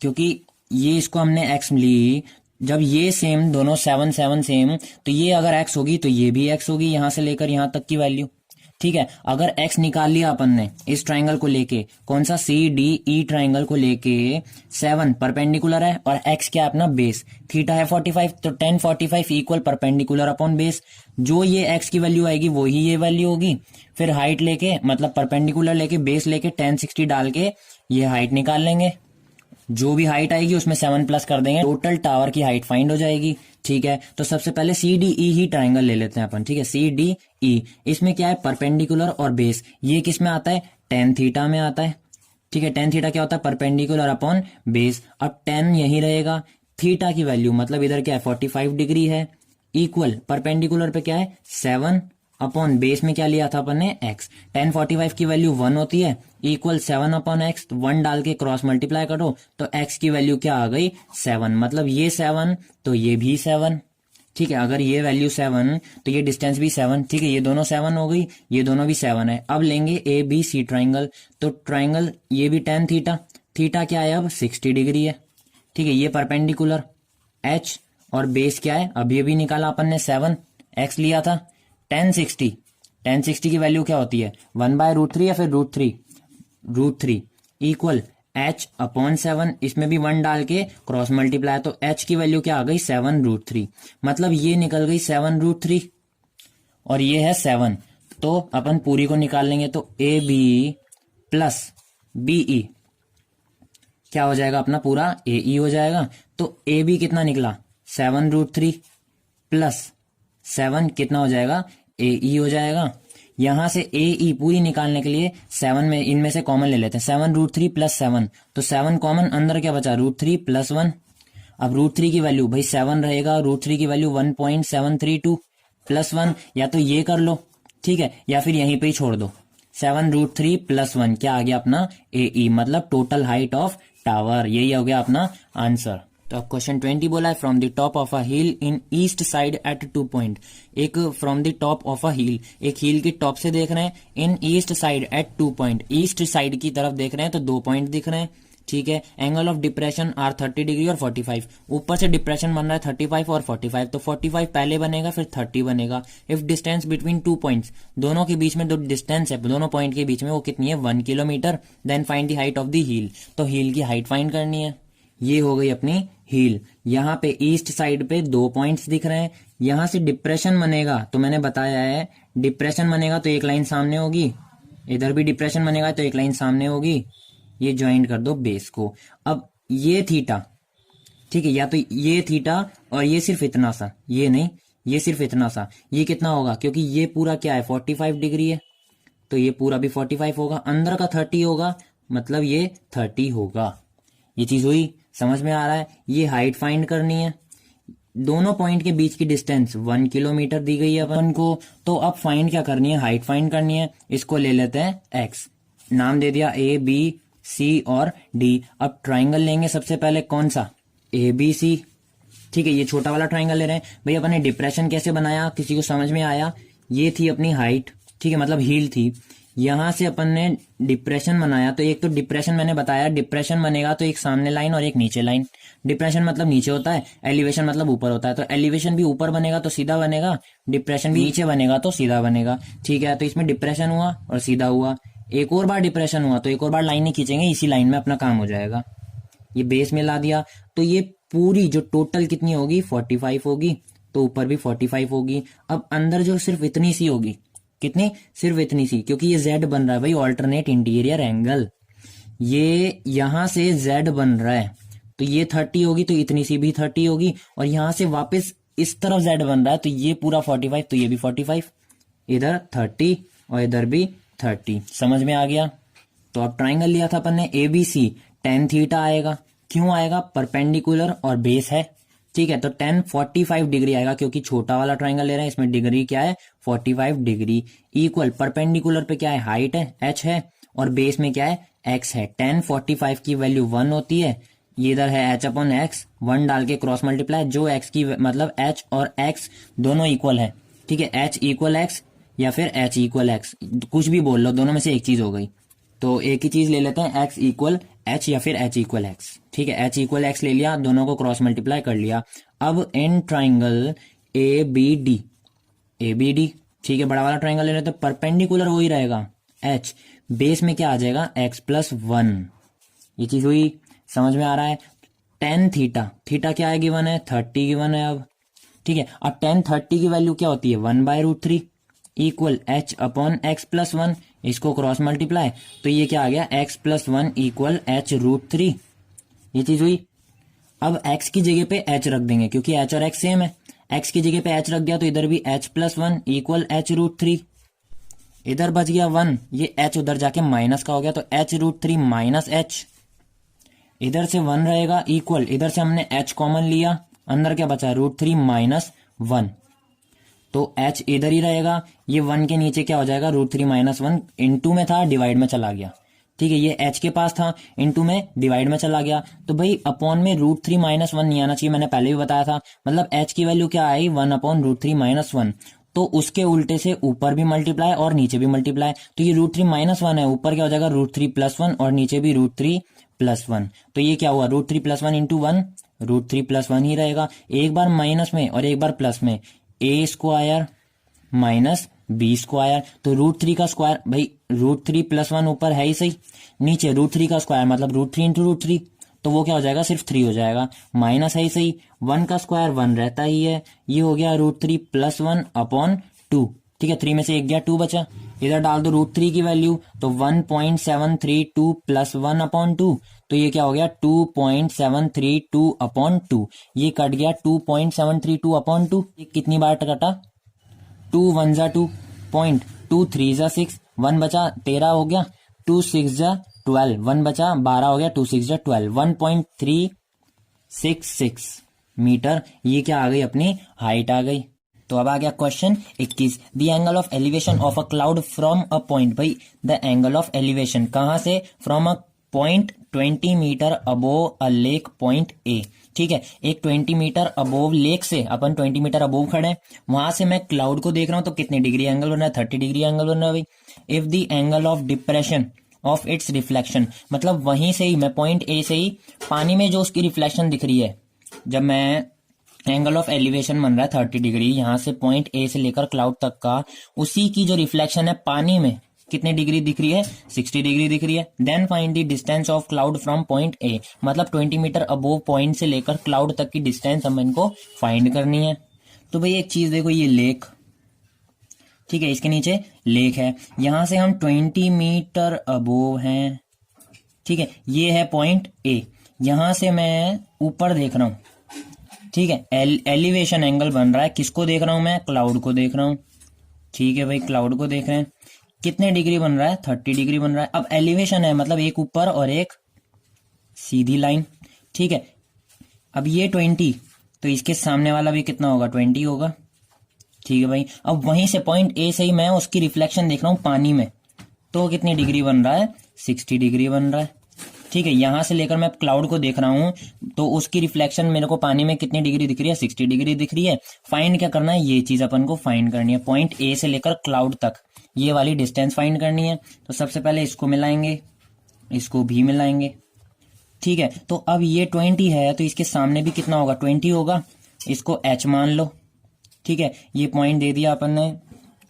क्योंकि ये इसको हमने एक्स ली, जब ये सेम दोनों 7 7 सेम, तो ये अगर x होगी तो ये भी x होगी, यहां से लेकर यहां तक की वैल्यू, ठीक है। अगर x निकाल लिया अपन ने इस ट्राइंगल को लेके, कौन सा, सी डी ई ट्राइंगल को लेके, 7 परपेंडिकुलर है और x क्या है अपना बेस, थीटा है 45, तो tan 45 equal perpendicular upon base, जो ये x की वैल्यू आएगी वही ये वैल्यू होगी। फिर हाइट लेके, मतलब परपेंडिकुलर लेके बेस लेके tan 60 डाल के ये हाइट निकाल लेंगे, जो भी हाइट आएगी उसमें 7 प्लस कर देंगे, टोटल टावर की हाइट फाइंड हो जाएगी, ठीक है। तो सबसे पहले सी डी ई ही ट्राइंगल ले लेते हैं अपन, ठीक है, सी डी ई। इसमें क्या है, परपेंडिकुलर और बेस, ये किस में आता है, tan थीटा में आता है, ठीक है। tan थीटा क्या होता है, परपेंडिकुलर अपॉन बेस। अब tan यही रहेगा, थीटा की वैल्यू मतलब इधर क्या है 45 डिग्री है, इक्वल परपेंडिकुलर पे क्या है 7 अपॉन बेस में क्या लिया था अपन ने x। tan 45 की वैल्यू 1 होती है, इक्वल 7 अपॉन x, तो 1 डाल के क्रॉस मल्टीप्लाई करो तो x की वैल्यू क्या आ गई 7, मतलब ये 7 तो ये भी 7, ठीक है। अगर ये वैल्यू 7 तो ये डिस्टेंस भी 7, ठीक है, ये दोनों 7 हो गई, ये दोनों भी 7 है। अब लेंगे ए बी सी ट्राइंगल, तो ट्राइंगल ये भी tan थीटा, थीटा क्या है अब 60 डिग्री है, ठीक है। ये परपेंडिकुलर h और बेस क्या है, अब ये भी निकाला अपन ने 7, x लिया था, tan 60 की वैल्यू क्या होती है 1/√3 या फिर √3 इक्वल h अपॉन 7, इसमें भी 1 डाल के क्रॉस मल्टीप्लाई, तो h की वैल्यू क्या आ गई 7√3, मतलब ये निकल गई 7√3 और ये है 7। तो अपन पूरी को निकाल लेंगे, तो A B plus B E क्या हो जाएगा अपना पूरा ए ई हो जाएगा। तो ए बी कितना निकला 7√3 प्लस 7 कितना हो जाएगा ए ई हो जाएगा। यहां से ए ई पूरी निकालने के लिए 7 में इनमें से कॉमन ले लेते हैं, 7√3 प्लस 7, तो 7 कॉमन, अंदर क्या बचा √3 प्लस 1। अब √3 की वैल्यू भाई 7 रहेगा, √3 की वैल्यू 1.732 प्लस 1, या तो ये कर लो, ठीक है, या फिर यहीं पे ही छोड़ दो। 7√3 प्लस 1 क्या आ गया अपना ए ई, मतलब टोटल हाइट ऑफ टावर, यही हो गया अपना आंसर। तो अब क्वेश्चन 20 बोला है, from the top of a hill in east side at 2 point. एक from the top of a hill, एक हिल के टॉप से देख रहे हैं, in east side at 2 point, east side की तरफ देख रहे हैं तो 2 पॉइंट दिख रहे हैं, ठीक है। Angle of depression are 30 degree और 45, ऊपर से डिप्रेशन बन रहा है 35 और 45, तो 45 पहले बनेगा फिर 30 बनेगा। इफ डिस्टेंस बिटवीन 2 पॉइंट्स, दोनों के बीच में जो डिस्टेंस है दोनों पॉइंट के बीच में वो कितनी है 1 kilometre, then find the height of the hill. तो हिल की हाइट फाइंड करनी है, ये हो गई अपनी हिल। यहाँ पे ईस्ट साइड पे 2 पॉइंट्स दिख रहे हैं। यहाँ से डिप्रेशन बनेगा, तो मैंने बताया है डिप्रेशन बनेगा तो एक लाइन सामने होगी, इधर भी डिप्रेशन बनेगा तो एक लाइन सामने होगी। ये ज्वाइंट कर दो बेस को। अब ये थीटा, ठीक है, या तो ये थीटा और ये सिर्फ इतना सा, ये नहीं, ये सिर्फ इतना सा, ये कितना होगा, क्योंकि ये पूरा क्या है 45 डिग्री है, तो ये पूरा भी 45 होगा, अंदर का 30 होगा, मतलब ये 30 होगा। ये चीज हुई, समझ में आ रहा है। ये हाइट फाइंड करनी है, दोनों पॉइंट के बीच की डिस्टेंस 1 किलोमीटर दी गई है अपन को। तो अब फाइंड क्या करनी है, हाइट फाइंड करनी है। इसको ले लेते हैं एक्स, नाम दे दिया ए बी सी और डी। अब ट्राइंगल लेंगे सबसे पहले, कौन सा, ए बी सी, ठीक है, ये छोटा वाला ट्राइंगल ले रहे हैं। भाई अपन ने डिप्रेशन कैसे बनाया, किसी को समझ में आया। ये थी अपनी हाइट, ठीक है, मतलब हील थी। यहां से अपन ने डिप्रेशन बनाया, तो एक तो डिप्रेशन मैंने बताया, डिप्रेशन बनेगा तो एक सामने लाइन और एक नीचे लाइन। डिप्रेशन मतलब नीचे होता है, एलिवेशन मतलब ऊपर होता है, तो एलिवेशन भी ऊपर बनेगा तो सीधा बनेगा, डिप्रेशन भी नीचे बनेगा तो सीधा बनेगा, ठीक है। तो इसमें डिप्रेशन हुआ और सीधा हुआ। एक और बार डिप्रेशन हुआ तो एक और बार लाइन ही खींचेंगे, इसी लाइन में अपना काम हो जाएगा। ये बेस में ला दिया, तो ये पूरी जो टोटल कितनी होगी 45 होगी, तो ऊपर भी 45 होगी। अब अंदर जो सिर्फ इतनी सी होगी, कितनी, सिर्फ इतनी सी, क्योंकि ये Z बन रहा है भाई, ऑल्टरनेट इंटीरियर एंगल। ये यहां से Z बन रहा है तो ये 30 होगी, तो इतनी सी भी 30 होगी, और यहां से वापस इस तरफ Z बन रहा है तो ये पूरा 45, तो ये भी 45, इधर 30 और इधर भी 30। समझ में आ गया। तो अब ट्राइंगल लिया था अपन ने ABC, tan थीटा आएगा, क्यों आएगा, परपेंडिकुलर और बेस है, ठीक है। तो tan 45 डिग्री आएगा, क्योंकि छोटा वाला ट्राइंगल ले रहे हैं, इसमें डिग्री क्या है 45 डिग्री। इक्वल परपेंडिकुलर पे क्या है, हाइट है h है, और बेस में क्या है x है। tan 45 की वैल्यू 1 होती है, ये इधर है h अपॉन x, 1 डाल के क्रॉस मल्टीप्लाई, जो x की मतलब h और x दोनों इक्वल है, ठीक है, h इक्वल x या फिर h इक्वल x, कुछ भी बोल लो, दोनों में से एक चीज हो गई। तो एक ही चीज ले लेते हैं, x इक्वल h या फिर h इक्वल x, ठीक है। h इक्वल x ले लिया, दोनों को क्रॉस मल्टीप्लाई कर लिया। अब इन ट्राइंगल ABD, ठीक है, बड़ा वाला ट्राइंगल ले लेते हैं, परपेंडिकुलर वही रहेगा h, बेस में क्या आ जाएगा x+1। ये चीज हुई, समझ में आ रहा है। tan थीटा क्या है, गिवन है 30 गिवन है अब, ठीक है। अब tan 30 की वैल्यू क्या होती है 1/√3 इक्वल h अपॉन x+1, इसको क्रॉस मल्टीप्लाई, तो ये क्या आ गया x+1 इक्वल h√3। ये चीज हुई। अब x की जगह पे h रख देंगे, क्योंकि h और x सेम है, x की जगह पे h रख दिया तो इधर भी h+1 इक्वल h√3। इधर बच गया 1, ये h उधर जाके माइनस का हो गया, तो h√3 माइनस h, इधर से 1 रहेगा इक्वल, इधर से हमने h कॉमन लिया, अंदर क्या बचा √3 माइनस 1, तो h इधर ही रहेगा, ये 1 के नीचे क्या हो जाएगा √3 माइनस 1, इंटू में था डिवाइड में चला गया, ठीक है। ये h के पास था, इंटू में डिवाइड में चला गया, तो भाई अपॉन में √3 माइनस 1 नहीं आना चाहिए, मैंने पहले भी बताया था, मतलब h की वैल्यू क्या आई 1 अपॉन √3 माइनस 1, तो उसके उल्टे से ऊपर भी मल्टीप्लाई और नीचे भी मल्टीप्लाई, तो ये √3 माइनस 1 है, ऊपर क्या हो जाएगा √3 प्लस 1 और नीचे भी √3 प्लस 1, तो ये क्या हुआ √3 प्लस 1 इंटू 1, √3 प्लस 1 ही रहेगा, एक बार माइनस में और एक बार प्लस में, a square minus b square, तो √3 का स्क्वायर, भाई √3 प्लस 1 ऊपर है ही सही, नीचे √3 का स्क्वायर मतलब √3 इंटू √3, तो वो क्या हो जाएगा सिर्फ 3 हो जाएगा, माइनस है ही सही, 1 का स्क्वायर 1 रहता ही है, ये हो गया √3 प्लस 1 अपॉन 2, ठीक है, 3 में से 1 गया 2 बचा, इधर डाल दो √3 की वैल्यू, तो 1.732 प्लस 1 अपॉन 2, तो ये क्या हो गया 2.732 अपॉन 2, ये कट गया 2.732 अपॉन 2, ये कितनी बार कटा 2 1 जा 2 पॉइंट 2 3 जा 6, 1 बचा 13 हो गया, 2 6 जा 12, 1 बचा 12 हो गया, 2 6 जा 12, 1.366 मीटर, ये क्या आ गई अपनी हाइट आ गई। तो अब आ गया question 21, the angle of elevation of a cloud from a point, भाई द एंगल ऑफ एलिवेशन कहां से, from a point 20 metre above a lake point A, ठीक है, एक 20 मीटर अबोव लेक से, अपन 20 मीटर अबोव खड़े हैं, वहां से मैं क्लाउड को देख रहा हूं, तो कितने डिग्री एंगल बन रहा है 30 डिग्री एंगल बन रहा है भाई। If the angle of depression of it's reflection, मतलब वहीं से ही मैं पॉइंट ए से ही पानी में जो उसकी रिफ्लेक्शन दिख रही है, जब मैं एंगल ऑफ एलिवेशन बन रहा है 30 डिग्री, यहां से पॉइंट ए से लेकर क्लाउड तक का, उसी की जो रिफ्लेक्शन है पानी में, कितनी डिग्री दिख रही है, 60 डिग्री दिख रही है। Then find the distance of cloud from point A, मतलब 20 मीटर अबोव पॉइंट से लेकर क्लाउड तक की डिस्टेंस हम इनको फाइंड करनी है। तो भाई एक चीज देखो, ये लेक, ठीक है, इसके नीचे लेक है, यहां से हम 20 मीटर अबोव हैं, ठीक है, ये है पॉइंट ए, यहां से मैं ऊपर देख रहा हूं, ठीक है, एलिवेशन एंगल बन रहा है, किसको देख रहा हूं मैं, क्लाउड को देख रहा हूं, ठीक है भाई, क्लाउड को देख रहे हैं, कितने डिग्री बन रहा है, 30 डिग्री बन रहा है। अब एलिवेशन है मतलब एक ऊपर और एक सीधी लाइन, ठीक है, अब ये 20, तो इसके सामने वाला भी कितना होगा, 20 होगा, ठीक है भाई। अब वहीं से पॉइंट ए से ही मैं उसकी रिफ्लेक्शन देख रहा हूं पानी में, तो कितनी डिग्री बन रहा है, 60 डिग्री बन रहा है, ठीक है। यहां से लेकर मैं क्लाउड को देख रहा हूं, तो उसकी रिफ्लेक्शन मेरे को पानी में कितनी डिग्री दिख रही है, 60 डिग्री दिख रही है। फाइंड क्या करना है, ये चीज अपन को फाइंड करनी है, पॉइंट ए से लेकर क्लाउड तक ये वाली डिस्टेंस फाइंड करनी है। तो सबसे पहले इसको मिलाएंगे, इसको भी मिलाएंगे, ठीक है। तो अब ये 20 है, तो इसके सामने भी कितना होगा, 20 होगा, इसको एच मान लो, ठीक है। ये पॉइंट दे दिया अपन ने,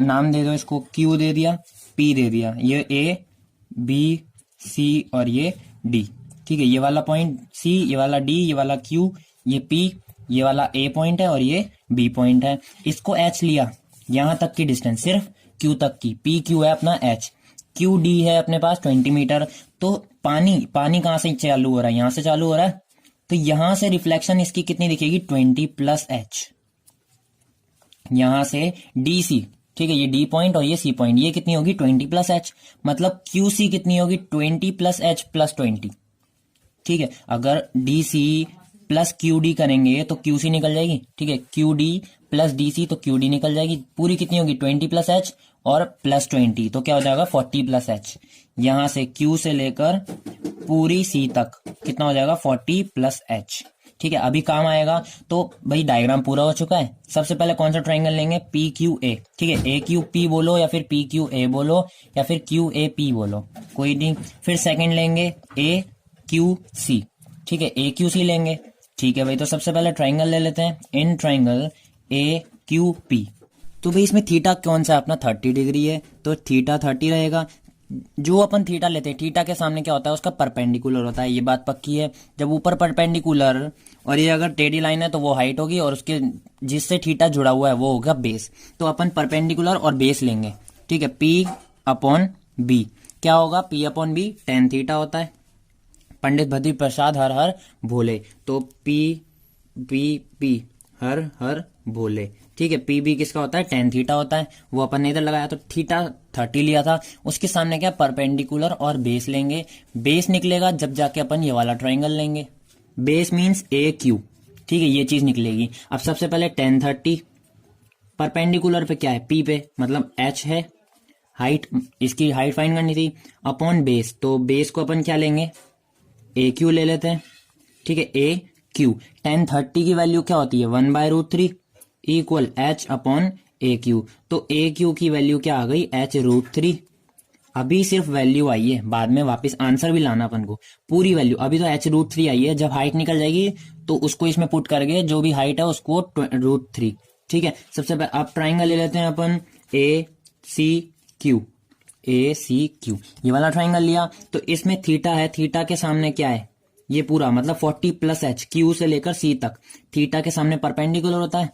नाम दे दो इसको, क्यू दे दिया, पी दे दिया, ये ए बी सी और ये डी, ठीक है। ये वाला पॉइंट सी, ये वाला डी, ये वाला क्यू, ये पी, ये वाला ए पॉइंट है और ये बी पॉइंट है। इसको एच लिया, यहां तक की डिस्टेंस सिर्फ क्यू तक की, पी क्यू है अपना एच, क्यू डी है अपने पास 20 मीटर। तो पानी कहां से चालू हो रहा है, यहां से चालू हो रहा है, तो यहां से रिफ्लेक्शन इसकी कितनी दिखेगी, 20 प्लस एच, यहां से डी सी, ठीक है, ये डी पॉइंट और ये सी पॉइंट, ये कितनी होगी, 20 प्लस एच, मतलब क्यू सी कितनी होगी, 20 प्लस एच प्लस 20, ठीक है। अगर D C plus Q D करेंगे तो क्यू सी निकल जाएगी, ठीक है, Q D plus D C, तो क्यू डी निकल जाएगी, पूरी कितनी होगी, 20 प्लस एच और प्लस 20, तो क्या हो जाएगा, 40 प्लस एच। यहां से क्यू से लेकर पूरी सी तक कितना हो जाएगा, 40 प्लस एच, ठीक है। अभी काम आएगा, तो भाई डायग्राम पूरा हो चुका है। सबसे पहले कौन सा ट्राइंगल लेंगे, पी क्यू ए, ठीक है, ए क्यू पी बोलो या फिर पी क्यू ए बोलो या फिर क्यू ए पी बोलो, कोई नहीं। फिर सेकंड लेंगे ए क्यू सी, ठीक है, ए क्यू सी लेंगे, ठीक है भाई। तो सबसे पहले ट्राइंगल ले लेते हैं, इन ट्राइंगल ए क्यू पी। तो भाई इसमें थीटा कौन सा अपना 30 डिग्री है, तो थीटा 30 रहेगा। जो अपन थीटा लेते हैं, थीटा के सामने क्या होता है, उसका परपेंडिकुलर होता है, ये बात पक्की है। जब ऊपर परपेंडिकुलर और ये अगर टेढ़ी लाइन है तो वो हाइट होगी, और उसके जिससे थीटा जुड़ा हुआ है वो होगा बेस। तो अपन परपेंडिकुलर और बेस लेंगे, ठीक है। पी अपॉन बी क्या होगा, P upon B tan theta होता है। पंडित भद्री प्रसाद हर हर भोले, तो पी पी पी हर हर भोले, ठीक है। पी बी किसका होता है, tan थीटा होता है, वो अपन ने इधर लगाया, तो थीटा 30 लिया था। उसके सामने क्या, परपेंडिकुलर और बेस लेंगे, बेस निकलेगा जब जाके अपन ये वाला ट्राइंगल लेंगे, बेस मींस ए क्यू, ठीक है, ये चीज निकलेगी। अब सबसे पहले tan 30, परपेंडिकुलर पे क्या है, पी पे, मतलब एच है, हाइट, इसकी हाइट फाइंड करनी थी, अपॉन बेस, तो बेस को अपन क्या लेंगे, ए क्यू ले लेते हैं, ठीक है, ए क्यू। tan 30 की वैल्यू क्या होती है, 1/√3 इक्वल एच अपॉन ए क्यू। तो ए क्यू की वैल्यू क्या आ गई, h√3। अभी सिर्फ वैल्यू आई है, बाद में वापस आंसर भी लाना अपन को, पूरी वैल्यू। अभी तो h√3 आई है, जब हाइट निकल जाएगी तो उसको इसमें पुट करके जो भी हाइट है उसको √3, ठीक है। सबसे पहले आप ट्राइंगल ले लेते हैं अपन, ए सी क्यू, ए सी क्यू, ये वाला ट्राइंगल लिया। तो इसमें थीटा है, थीटा के सामने क्या है, ये पूरा मतलब 40 प्लस एच, क्यू से लेकर सी तक, थीटा के सामने परपेंडिकुलर होता है।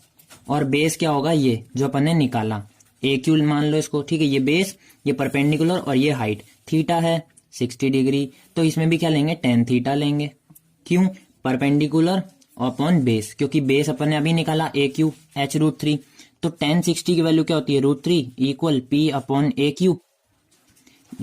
और बेस क्या होगा, ये जो अपन ने निकाला, ए क्यू मान लो इसको, ठीक है, ये बेस, ये परपेंडिकुलर और ये हाइट, थीटा है 60 डिग्री, तो इसमें भी क्या लेंगे, tan थीटा लेंगे। क्यों, परपेंडिकुलर अपॉन बेस, क्योंकि बेस अपन ने अभी निकाला ए क्यू h√3, तो tan 60 की वैल्यू क्या होती है, √3 इक्वल पी अपॉन ए क्यू।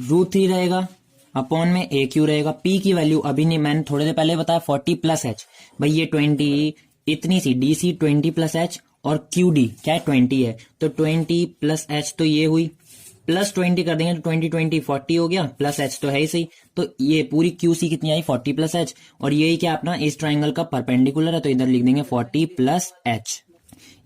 √3 रहेगा, अपॉन में ए क्यू रहेगा। पी की वैल्यू अभी नहीं, मैंने थोड़ी देर पहले बताया 40 प्लस एच, भाई ये 20 इतनी सी, डी सी 20 प्लस एच और क्यू डी क्या है, 20 है, तो 20 प्लस एच, तो ये हुई प्लस 20 कर देंगे तो 20 20 40 हो गया, प्लस एच तो है ही सही, तो ये पूरी क्यू सी कितनी आई, 40 प्लस एच। और यही क्या अपना इस ट्राइंगल का परपेंडिकुलर है, तो इधर लिख देंगे 40 प्लस एच।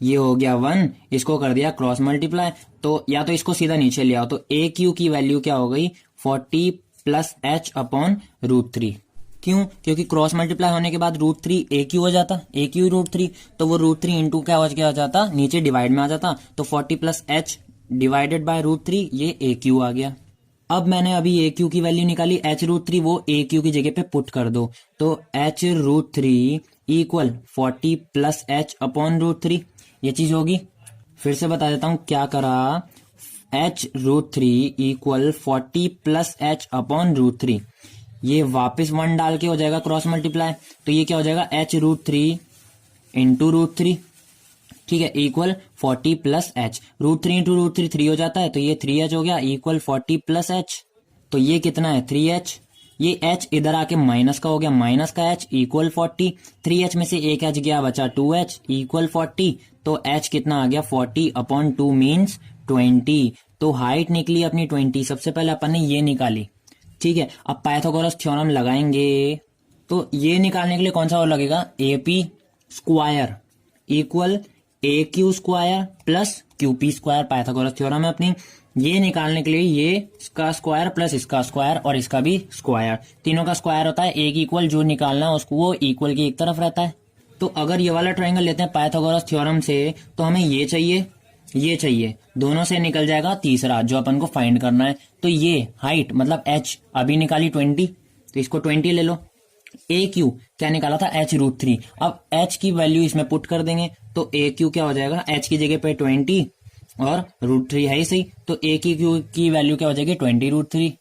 ये हो गया 1, इसको कर दिया क्रॉस मल्टीप्लाई, तो या तो इसको सीधा नीचे ले आओ, तो ए क्यू की वैल्यू क्या हो गई, 40 प्लस एच अपॉन √3। क्यों, क्योंकि क्रॉस मल्टीप्लाई होने के बाद √3 ए क्यू हो जाता, ए क्यू √3, तो वो √3 इंटू क्या हो जाता, नीचे डिवाइड में आ जाता, तो 40 प्लस एच डिवाइडेड बाय √3, ये ए क्यू आ गया। अब मैंने अभी ए क्यू की वैल्यू निकाली, h√3 वो ए क्यू की जगह पे पुट कर दो, तो h√3 equal 40 plus h upon √3 ये चीज होगी। फिर से बता देता हूं क्या करा, h√3 equal 40 plus h upon √3, ये वापस 1 डाल के हो जाएगा क्रॉस मल्टीप्लाई, तो ये क्या हो जाएगा h√3 इंटू √3, ठीक है, इक्वल 40 प्लस h, √3 इंटू √3 3 हो जाता है, तो ये 3h हो गया इक्वल 40 प्लस h, तो ये कितना है 3h, ये h इधर आके माइनस का हो गया, माइनस का h इक्वल 40, 3h में से एक h गया बचा 2h इक्वल 40, तो h कितना आ गया 40 अपॉन 2 मीन्स 20, तो हाइट निकली अपनी 20। सबसे पहले अपन ने ये निकाली, ठीक है। अब पाइथागोरस थ्योरम लगाएंगे, तो ये निकालने के लिए कौन सा और लगेगा, AP square equal AQ square plus QP square, Pythagoras theorem है अपनी। ये निकालने के लिए ये इसका स्क्वायर प्लस इसका स्क्वायर और इसका भी स्क्वायर, तीनों का स्क्वायर होता है, एक इक्वल जो निकालना है उसको वो इक्वल की एक तरफ रहता है। तो अगर ये वाला ट्रायंगल लेते हैं पाइथागोरस थ्योरम से, तो हमें ये चाहिए, दोनों से निकल जाएगा तीसरा जो अपन को फाइंड करना है। तो ये हाइट मतलब h अभी निकाली 20, तो इसको 20 ले लो। AQ क्या निकाला था h√3, अब h की वैल्यू इसमें पुट कर देंगे, तो AQ क्या हो जाएगा, h की जगह पे 20 और √3 है ही सही, तो AQ की वैल्यू क्या हो जाएगी 20√3,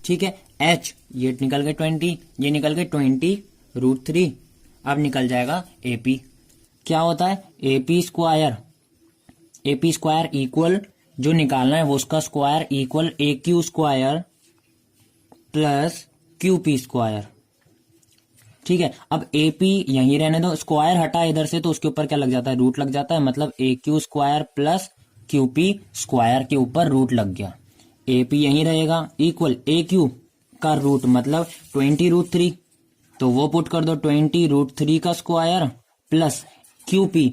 ठीक है। h ये निकल गए 20, ये निकल गए 20√3, अब निकल जाएगा AP, क्या होता है AP स्क्वायर इक्वल जो निकालना है वो उसका square equal AQ square plus QP square, ठीक है। अब AP यहीं रहने दो, स्क्वायर हटा इधर से तो उसके ऊपर क्या लग जाता है, रूट लग जाता है, मतलब AQ square plus QP square के ऊपर रूट लग गया, AP यहीं रहेगा इक्वल AQ का रूट मतलब 20√3, तो वो पुट कर दो 20√3 का स्क्वायर प्लस QP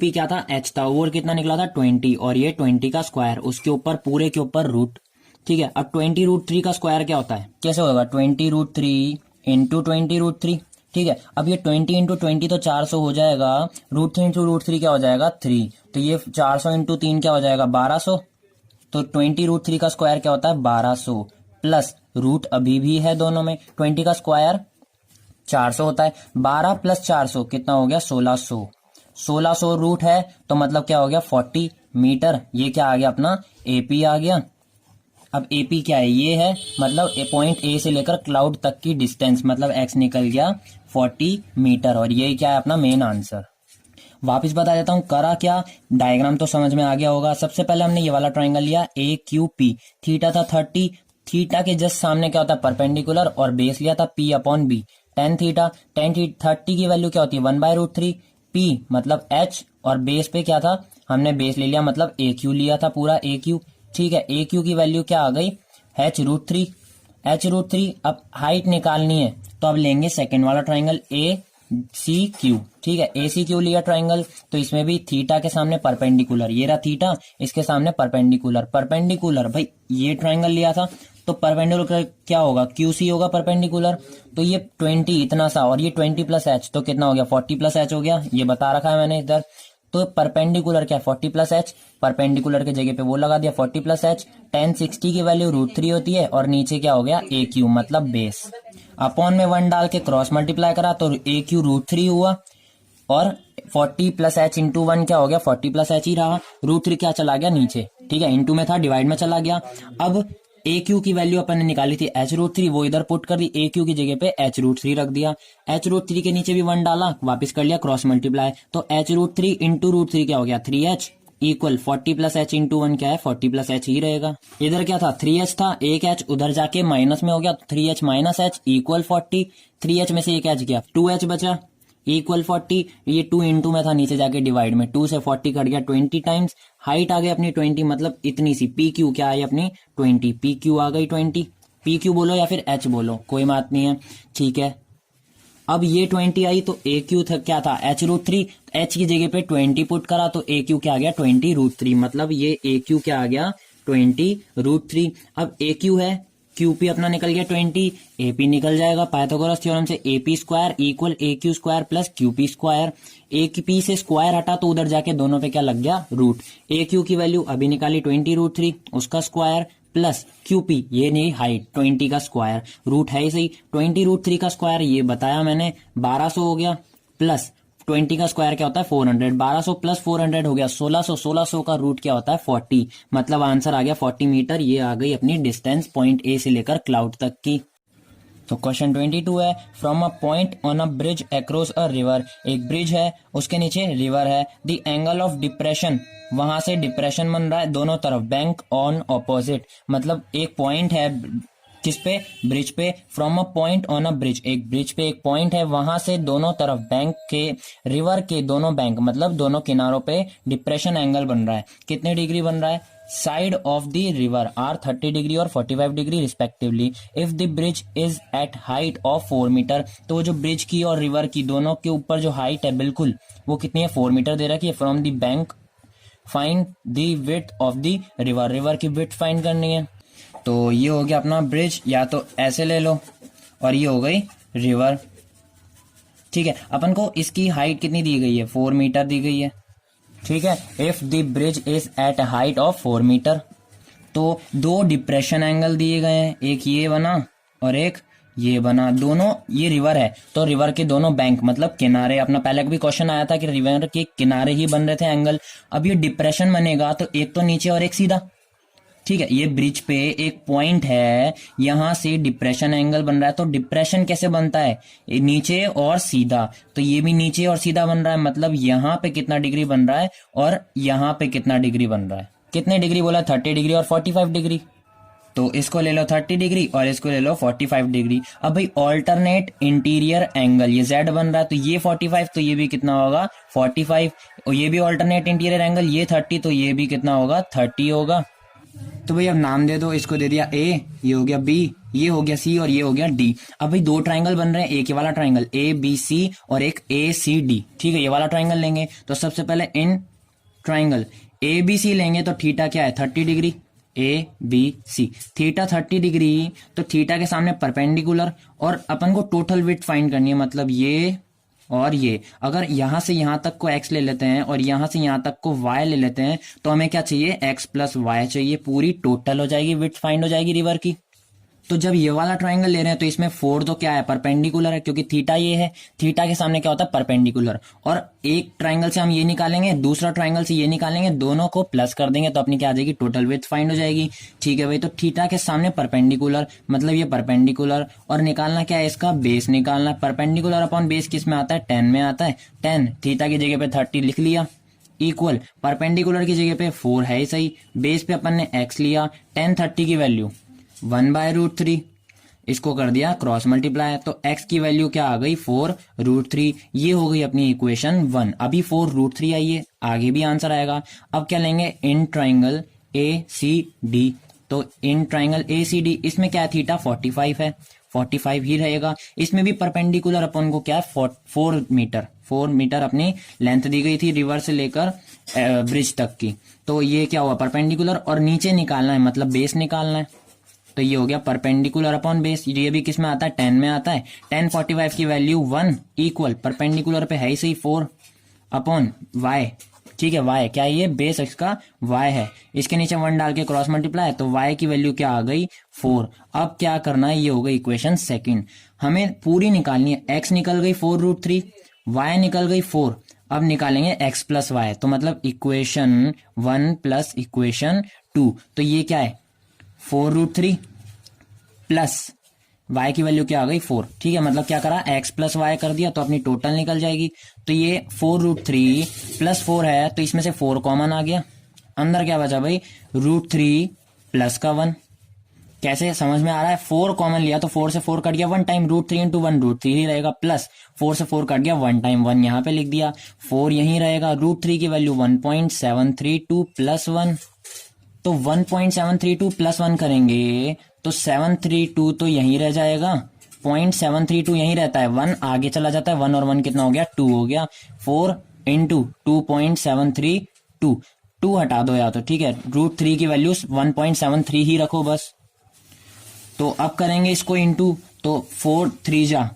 क्या था h था, वो कितना निकला था 20, और ये 20 का स्क्वायर उसके ऊपर पूरे के ऊपर रूट, ठीक है। अब 20√3 का स्क्वायर क्या होता है, कैसे होगा 20√3 इंटू 20√3, ठीक है। अब ये 20 इंटू 20 तो 400 हो जाएगा, √3 इंटू √3 क्या हो जाएगा 3, तो ये 400 इंटू 3 क्या हो जाएगा 1200, तो 20√3 का स्क्वायर क्या होता है 1200 प्लस रूट अभी भी है दोनों में, 20 का स्क्वायर 400 होता है, 12 प्लस 400 कितना हो गया 1600 रूट है, तो मतलब क्या हो गया 40 मीटर, ये क्या आ गया अपना AP आ गया। अब AP क्या है, ये है मतलब पॉइंट A से लेकर क्लाउड तक की डिस्टेंस, मतलब x निकल गया 40 मीटर, और ये क्या है अपना मेन आंसर। वापस बता देता हूं करा क्या, डायग्राम तो समझ में आ गया होगा। सबसे पहले हमने ये वाला ट्राइंगल लिया AQP, थीटा था 30, थीटा के जस्ट सामने क्या होता है परपेंडिकुलर, और बेस लिया था P upon B, tan theta 30 की वैल्यू क्या होती है 1/√3, P मतलब h, और बेस पे क्या था हमने बेस ले लिया मतलब AQ लिया था पूरा AQ, ठीक है। AQ की वैल्यू क्या आ गई h√3, अब हाइट निकालनी है तो अब लेंगे सेकंड वाला ट्राइंगल ACQ, ठीक है। ACQ लिया ट्राइंगल, तो इसमें भी थीटा के सामने परपेंडिकुलर, ये रहा थीटा, इसके सामने परपेंडिकुलर भाई ये ट्राइंगल लिया था, तो परपेंडिकुलर क्या होगा QC होगा परपेंडिकुलर, तो ये 20 इतना सा, और ये 20 प्लस h तो कितना हो गया 40 प्लस h हो गया, ये बता रखा है मैंने इधर। तो परपेंडिकुलर क्या है 40 प्लस h, परपेंडिकुलर के जगह पे वो लगा दिया 40 प्लस h, tan 60 की वैल्यू √3 होती है, और नीचे क्या हो गया AQ मतलब बेस, अपॉन में 1 डाल के क्रॉस मल्टीप्लाई करा तो AQ √3 हुआ, और 40 प्लस h इंटू 1 क्या हो गया 40 प्लस h ही रहा, √3 क्या चला गया नीचे, ठीक है, इंटू में था डिवाइड में चला गया। अब AQ की वैल्यू अपन ने निकाली थी h√3, वो इधर पुट कर दी, AQ की जगह पे h√3 रख दिया, h√3 के नीचे भी 1 डाला, वापस कर लिया क्रॉस मल्टीप्लाई, तो h√3 इंटू √3 क्या हो गया 3h equal 40 plus h into 1 क्या है 40 प्लस h ही रहेगा। इधर क्या था 3h था, एक h उधर जाके माइनस में हो गया, तो 3h minus h equal 40, 3h में से एक h गया 2h बचा इक्वल 40, ये 2 इंटू में था नीचे जाके डिवाइड में, 2 से 40 कट गया 20 टाइम्स, हाइट आ गई अपनी 20 मतलब इतनी सी, PQ क्या आई अपनी 20, PQ आ गई 20, PQ बोलो या फिर H बोलो कोई बात नहीं है, ठीक है। अब ये 20 आई तो AQ था क्या था h√3, h की जगह पे 20 पुट करा तो AQ क्या आ गया 20√3, मतलब ये AQ क्या आ गया 20√3। अब AQ है, QP अपना निकल गया 20, AP निकल जाएगा पाइथागोरस थ्योरम से, AP square equal AQ square plus QP square, AP से स्क्वायर हटा तो उधर जाके दोनों पे क्या लग गया रूट, AQ की वैल्यू अभी निकाली 20√3, उसका स्क्वायर प्लस QP, ये नहीं हाइट 20 का स्क्वायर, रूट है ही सही, 20√3 का स्क्वायर ये बताया मैंने 1200 हो गया, प्लस 20 का स्क्वायर क्या होता है 400, 1200 प्लस 400 हो गया 1600, 1600 का रूट क्या होता है 40, मतलब आंसर आ गया 40 मीटर। ये आ गई अपनी डिस्टेंस पॉइंट ए से लेकर क्लाउड तक की। तो क्वेश्चन 22 है, from a point on a bridge across a river, एक ब्रिज है उसके नीचे रिवर है, द एंगल ऑफ डिप्रेशन, वहां से डिप्रेशन बन रहा है दोनों तरफ, बैंक ऑन ऑपोजिट, मतलब एक पॉइंट है किस पे, ब्रिज पे, from a point on a bridge, एक ब्रिज पे एक पॉइंट है, वहां से दोनों तरफ बैंक के, रिवर के दोनों बैंक मतलब दोनों किनारों पे डिप्रेशन एंगल बन रहा है, कितने डिग्री बन रहा है, side of the river are 30 degree और 45 degree respectively, if the bridge is at height of 4 metre, तो वो जो ब्रिज की और रिवर की दोनों के ऊपर जो हाइट है बिल्कुल वो कितनी है 4 मीटर दे रखी है, from the bank find the width of the river, river की विड्थ फाइंड करनी है। तो ये हो गया अपना ब्रिज, या तो ऐसे ले लो, और ये हो गई रिवर, ठीक है। अपन को इसकी हाइट कितनी दी गई है 4 मीटर दी गई है, ठीक है। If the bridge is at height of 4 metre, तो दो डिप्रेशन एंगल दिए गए हैं, एक ये बना और एक ये बना, दोनों ये रिवर है तो रिवर के दोनों बैंक मतलब किनारे, अपना पहले भी क्वेश्चन आया था कि रिवर के किनारे ही बन रहे थे एंगल, अब ये डिप्रेशन बनेगा तो एक तो नीचे और एक सीधा, ठीक है। ये ब्रिज पे एक पॉइंट है, यहां से डिप्रेशन एंगल बन रहा है, तो डिप्रेशन कैसे बनता है नीचे और सीधा, तो ये भी नीचे और सीधा बन रहा है, मतलब यहां पे कितना डिग्री बन रहा है और यहां पे कितना डिग्री बन रहा है, कितने डिग्री बोला 30 डिग्री और 45 डिग्री, तो इसको ले लो 30 डिग्री और इसको ले लो 45 डिग्री। अब भाई ऑल्टरनेट इंटीरियर एंगल, ये Z बन रहा है तो ये 45 तो ये भी कितना होगा 45, और ये भी ऑल्टरनेट इंटीरियर एंगल ये 30 तो ये भी कितना होगा 30 होगा। तो भाई अब नाम दे दो, इसको दे दिया A, ये हो गया B, ये हो गया C और ये हो गया D। अब भाई दो ट्राइंगल बन रहे हैं, एक ये वाला ट्राइंगल ABC और एक ACD, ठीक है। ये वाला ट्राइंगल लेंगे तो सबसे पहले इन ट्राइंगल ABC लेंगे तो थीटा क्या है 30 डिग्री, ABC थीटा 30 डिग्री, तो थीटा के सामने परपेंडिकुलर, और अपन को टोटल विड्थ फाइंड करनी है, मतलब ये और ये, अगर यहां से यहां तक को x ले लेते हैं और यहां से यहां तक को y ले लेते हैं तो हमें क्या चाहिए x प्लस y चाहिए, पूरी टोटल हो जाएगी, विड्थ फाइंड हो जाएगी रिवर की। तो जब ये वाला ट्राइंगल ले रहे हैं तो इसमें 4 तो क्या है परपेंडिकुलर है, क्योंकि थीटा ये है, थीटा के सामने क्या होता है परपेंडिकुलर, और एक ट्राइंगल से हम ये निकालेंगे, दूसरा ट्राइंगल से ये निकालेंगे, दोनों को प्लस कर देंगे तो अपनी क्या आ जाएगी टोटल विड्थ फाइंड हो जाएगी, ठीक है भाई। तो थीटा के सामने परपेंडिकुलर मतलब ये परपेंडिकुलर, और निकालना क्या है इसका बेस निकालना, परपेंडिकुलर अपॉन बेस किस में आता है 10 में आता है, 10 थीटा की जगह पे 30 लिख लिया, इक्वल परपेंडिकुलर की जगह पे 4 है ही सही, बेस पे अपन ने x लिया, 10 30 की वैल्यू 1/√3, इसको कर दिया क्रॉस मल्टीप्लाई, तो x की वैल्यू क्या आ गई 4√3, ये हो गई अपनी इक्वेशन 1। अभी 4√3 आई है, आगे भी आंसर आएगा। अब क्या लेंगे इन ट्राइंगल ACD, तो इन ट्राइंगल ACD इसमें क्या है थीटा 45 है, 45 ही रहेगा, इसमें भी परपेंडिकुलर अपन को क्या है 4 मीटर अपनी लेंथ दी गई थी रिवर से लेकर ब्रिज तक की, तो ये क्या हुआ परपेंडिकुलर, और नीचे निकालना है मतलब बेस निकालना है, तो ये हो गया परपेंडिकुलर अपॉन बेस, ये भी किस में आता है 10 में आता है, 10 45 की वैल्यू 1 इक्वल परपेंडिकुलर पे है ही सही 4 अपॉन y, ठीक है। y क्या है ये बेस इसका y है, इसके नीचे 1 डाल के क्रॉस मल्टीप्लाई, तो y की वैल्यू क्या आ गई 4। अब क्या करना है, ये हो गई इक्वेशन सेकंड, हमें पूरी निकालनी है, x निकल गई 4√3, y निकल गई 4, अब निकालेंगे x प्लस y, तो मतलब इक्वेशन 1 प्लस इक्वेशन 2, तो ये क्या है 4√3 प्लस y की वैल्यू क्या आ गई 4, ठीक है। मतलब क्या करा x प्लस y कर दिया तो अपनी टोटल निकल जाएगी, तो ये 4√3 प्लस 4 है तो इसमें से 4 कॉमन आ गया, अंदर क्या बचा भाई √3 प्लस का 1, कैसे समझ में आ रहा है, 4 कॉमन लिया तो 4 से 4 कट गया 1 टाइम, √3 इंटू 1 √3 ही रहेगा, प्लस 4 से 4 कट गया 1 टाइम, 1 यहाँ पे लिख दिया, 4 यहीं रहेगा, √3 की वैल्यू 1.732 प्लस 1, तो 1.732 प्लस 1 करेंगे तो 732 तो यहीं रह जाएगा, 0.732 यहीं रहता है, 1 आगे चला जाता है, 1 और 1 कितना हो गया 2 हो गया, 4 इंटू 2.732, 2 हटा दो या तो, ठीक है। √3 की वैल्यू 1.73 ही रखो बस, तो अब करेंगे इसको इंटू, तो 4 3 जा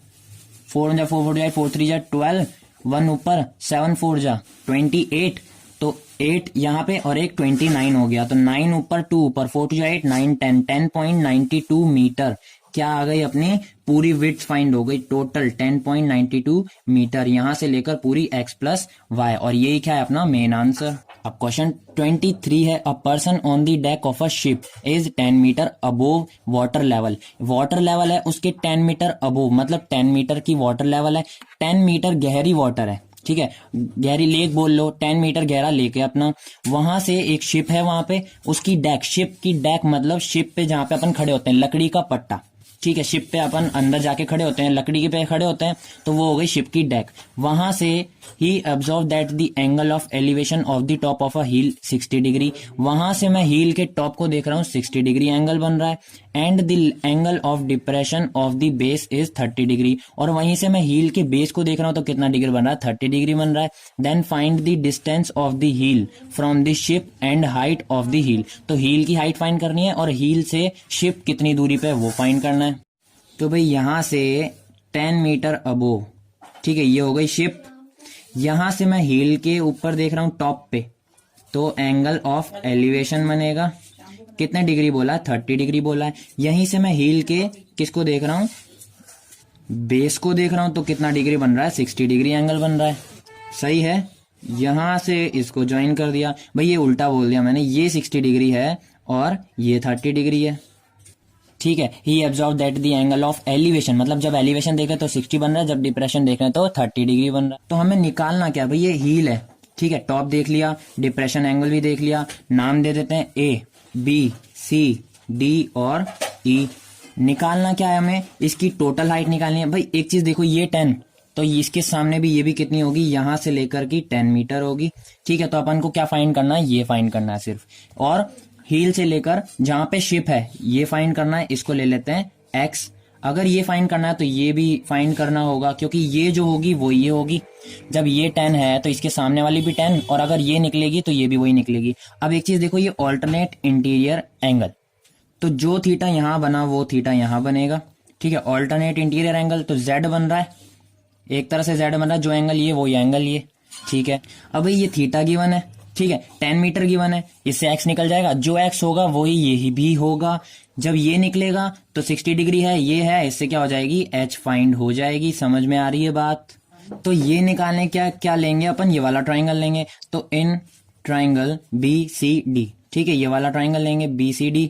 4 जा 4 4 जाए 4 3 जा 12, 1 ऊपर 7 4 जा 28, तो 8 यहाँ पे और एक 29 हो गया, तो 9 ऊपर 2 ऊपर 4 टू 8 9 10 10.92 मीटर क्या आ गई अपनी पूरी विड्थ फाइंड हो गई टोटल 10.92 मीटर यहां से लेकर पूरी x प्लस वाई, और यही क्या है अपना मेन आंसर। अब क्वेश्चन 23 है, a person on the deck of a ship is 10 metre above water level. Water level है उसके 10 मीटर अबोव, मतलब 10 मीटर की वाटर लेवल है, 10 मीटर गहरी वाटर है, ठीक है, गहरी लेक बोल लो, 10 मीटर गहरा लेक है अपना। वहां से एक शिप है, वहां पे उसकी डेक, शिप की डेक मतलब शिप पे जहां पे अपन खड़े होते हैं, लकड़ी का पट्टा, ठीक है, शिप पे अपन अंदर जाके खड़े होते हैं, लकड़ी के पे खड़े होते हैं, तो वो हो गई शिप की डेक। वहां से ही observe that the angle of elevation of the top of a hill 60 degree. वहां से मैं हील के टॉप को देख रहा हूँ, 60 डिग्री एंगल बन रहा है, and the angle of depression of the base is 30 degree, और वहीं से मैं हील के बेस को देख रहा हूँ तो कितना डिग्री बन रहा है, 30 डिग्री बन रहा है। Then find the distance of the hill from the ship and height of the hill, तो हील की हाइट फाइंड करनी है और हील से शिप कितनी दूरी पे वो फाइंड करना है। तो भाई यहां से 10 मीटर अबोव, ठीक है, ये हो गई शिप, यहां से मैं हील के ऊपर देख रहा हूं टॉप पे, तो एंगल ऑफ एलिवेशन बनेगा, कितने डिग्री बोला है, 30 डिग्री बोला है। यहीं से मैं हील के किसको देख रहा हूं, बेस को देख रहा हूं, तो कितना डिग्री बन रहा है, 60 डिग्री एंगल बन रहा है, सही है। यहां से इसको ज्वाइन कर दिया, भाई ये उल्टा बोल दिया मैंने, ये 60 डिग्री है और ये 30 डिग्री है, ठीक है। He observe that the angle of elevation, मतलब जब एलिवेशन देखे तो 60 बन रहा है, जब डिप्रेशन देख रहे हैं तो 30 डिग्री बन रहा है। तो हमें निकालना क्या, भाई ये हील है, ठीक है, टॉप देख लिया, डिप्रेशन एंगल भी देख लिया, नाम दे देते हैं ए बी सी डी और ई। निकालना क्या है, हमें इसकी टोटल हाइट निकालनी है। भाई एक चीज देखो, ये 10, तो इसके सामने भी ये भी कितनी होगी, यहां से लेकर की 10 मीटर होगी, ठीक है। तो अपन को क्या फाइंड करना है, ये फाइंड करना है सिर्फ, और हील से लेकर जहां पे शिप है ये फाइंड करना है, इसको ले लेते हैं x। अगर ये फाइंड करना है तो ये भी फाइंड करना होगा, क्योंकि ये जो होगी वो ये होगी, जब ये 10 है तो इसके सामने वाली भी 10, और अगर ये निकलेगी तो ये भी वही निकलेगी। अब एक चीज देखो, ये ऑल्टरनेट इंटीरियर एंगल, तो जो थीटा यहां बना वो थीटा यहां बनेगा, ठीक है। ऑल्टरनेट इंटीरियर एंगल तो z बन रहा है, एक तरह से z बन रहा है, जो एंगल ये वो एंगल ये, ठीक है। अब ये थीटा गिवन है, ठीक है, 10 मीटर गिवन है, इससे x निकल जाएगा, जो x होगा वही यही भी होगा, जब ये निकलेगा तो 60 डिग्री है, ये है, इससे क्या हो जाएगी, h फाइंड हो जाएगी। समझ में आ रही है बात। तो ये निकालने क्या लेंगे अपन, ये वाला ट्राइंगल लेंगे, तो इन ट्राइंगल BCD, ठीक है, ये वाला ट्राइंगल लेंगे BCD,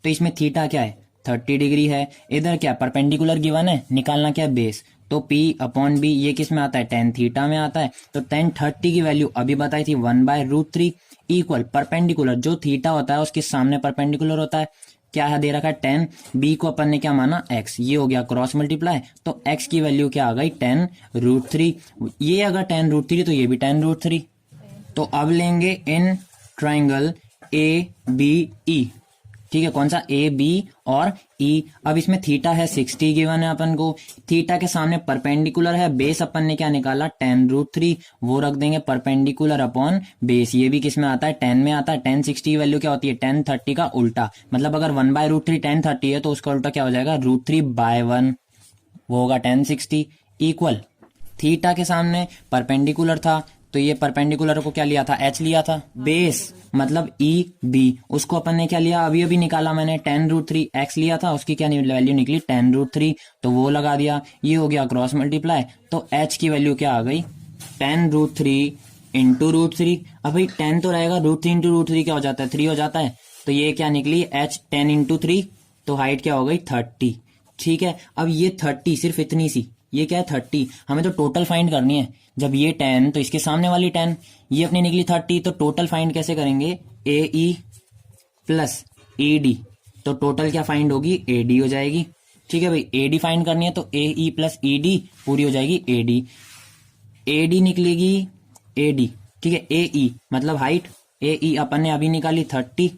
तो इसमें थीटा क्या है, 30 डिग्री है, इधर क्या परपेंडिकुलर गिवन है, निकालना क्या है बेस, तो P अपॉन B ये किस में आता है, tan थीटा में आता है, तो tan 30 की वैल्यू अभी बताई थी 1/√3 इक्वल परपेंडिकुलर, जो थीटा होता है उसके सामने परपेंडिकुलर होता है, क्या है दे रखा है tan, B को अपन ने क्या माना x, ये हो गया क्रॉस मल्टीप्लाई, तो x की वैल्यू क्या आ गई tan√3, ये अगर tan√3 तो ये भी tan√3। तो अब लेंगे इन ट्राइंगल ABE, ठीक है, कौन सा ए बी और ई। अब इसमें थीटा है 60 गिवन है अपन को, थीटा के सामने परपेंडिकुलर है, बेस अपन ने क्या निकाला tan√3, वो रख देंगे परपेंडिकुलर अपॉन बेस, ये भी किस में आता है, tan में आता है। tan 60 की वैल्यू क्या होती है, tan 30 का उल्टा, मतलब अगर 1/√3 tan 30 है तो उसका उल्टा क्या हो जाएगा, √3/1, वो होगा tan 60 इक्वल, थीटा के सामने परपेंडिकुलर था तो ये परपेंडिकुलर को क्या लिया था, h लिया था, बेस मतलब ई बी, उसको अपन ने क्या लिया, अभी अभी निकाला मैंने, tan√3 x लिया था, उसकी क्या वैल्यू निकली tan√3, तो वो लगा दिया, ये हो गया क्रॉस मल्टीप्लाई, तो h की वैल्यू क्या आ गई, tan√3 इंटू √3। अब भाई 10 तो रहेगा, √3 इंटू √3 क्या हो जाता है, 3 हो जाता है, तो ये क्या निकली h 10 इंटू 3, तो हाइट क्या हो गई 30, ठीक है। अब ये 30 सिर्फ इतनी सी, ये क्या है 30, हमें तो टोटल फाइंड करनी है, जब ये 10 तो इसके सामने वाली 10, ये अपनी निकली 30, तो टोटल फाइंड कैसे करेंगे, AE प्लस ED, तो टोटल क्या फाइंड होगी, AD हो जाएगी, ठीक है भाई। AD फाइंड करनी है तो AE प्लस ED पूरी हो जाएगी AD निकलेगी AD, ठीक है, AE मतलब हाइट, AE अपन ने अभी निकाली 30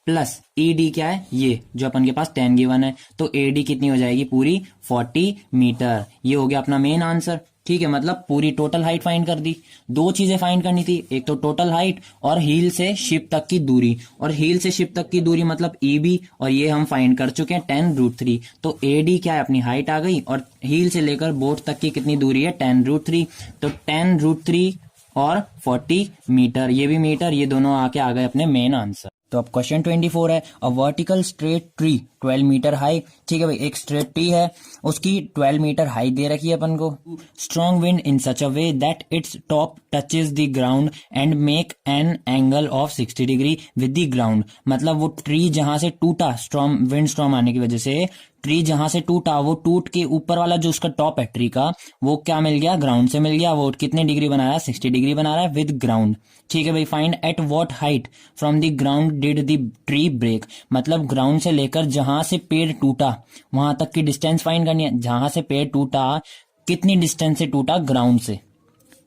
प्लस ED क्या है, ये जो अपन के पास 10 गिवन है, तो AD कितनी हो जाएगी पूरी 40 मीटर, ये हो गया अपना मेन आंसर, ठीक है। मतलब पूरी टोटल हाइट फाइंड कर दी। दो चीजें फाइंड करनी थी, एक तो टोटल हाइट और हील से शिप तक की दूरी, और हील से शिप तक की दूरी मतलब EB, और ये हम फाइंड कर चुके हैं tan√3, तो AD क्या है अपनी हाइट आ गई, और हील से लेकर बोट तक की कितनी दूरी है tan√3, तो tan√3 और 40 मीटर, ये भी मीटर, ये दोनों आके आ गए अपने मेन आंसर। तो अब क्वेश्चन 24 है, a vertical straight tree 12 metre high. ठीक है भाई, एक स्ट्रेट ट्री है, उसकी 12 मीटर हाई दे रखी है अपन को। Strong wind in such a way that its top touches the ground and make an angle of 60 degree with the ground. मतलब वो ट्री जहां से टूटा, स्ट्रॉम विंड स्ट्रॉम आने की वजह से ट्री जहां से टूटा, वो टूट के ऊपर वाला जो उसका टॉप है ट्री का, वो क्या मिल गया, ग्राउंड से मिल गया। वो कितने डिग्री बना रहा है, 60 डिग्री बना रहा है विद ग्राउंड। ठीक है भाई, find at what height from the ground did the tree break. मतलब ग्राउंड से लेकर जहां से पेड़ टूटा वहां तक की डिस्टेंस फाइंड करनी है। जहां से पेड़ टूटा कितनी डिस्टेंस से टूटा ग्राउंड से,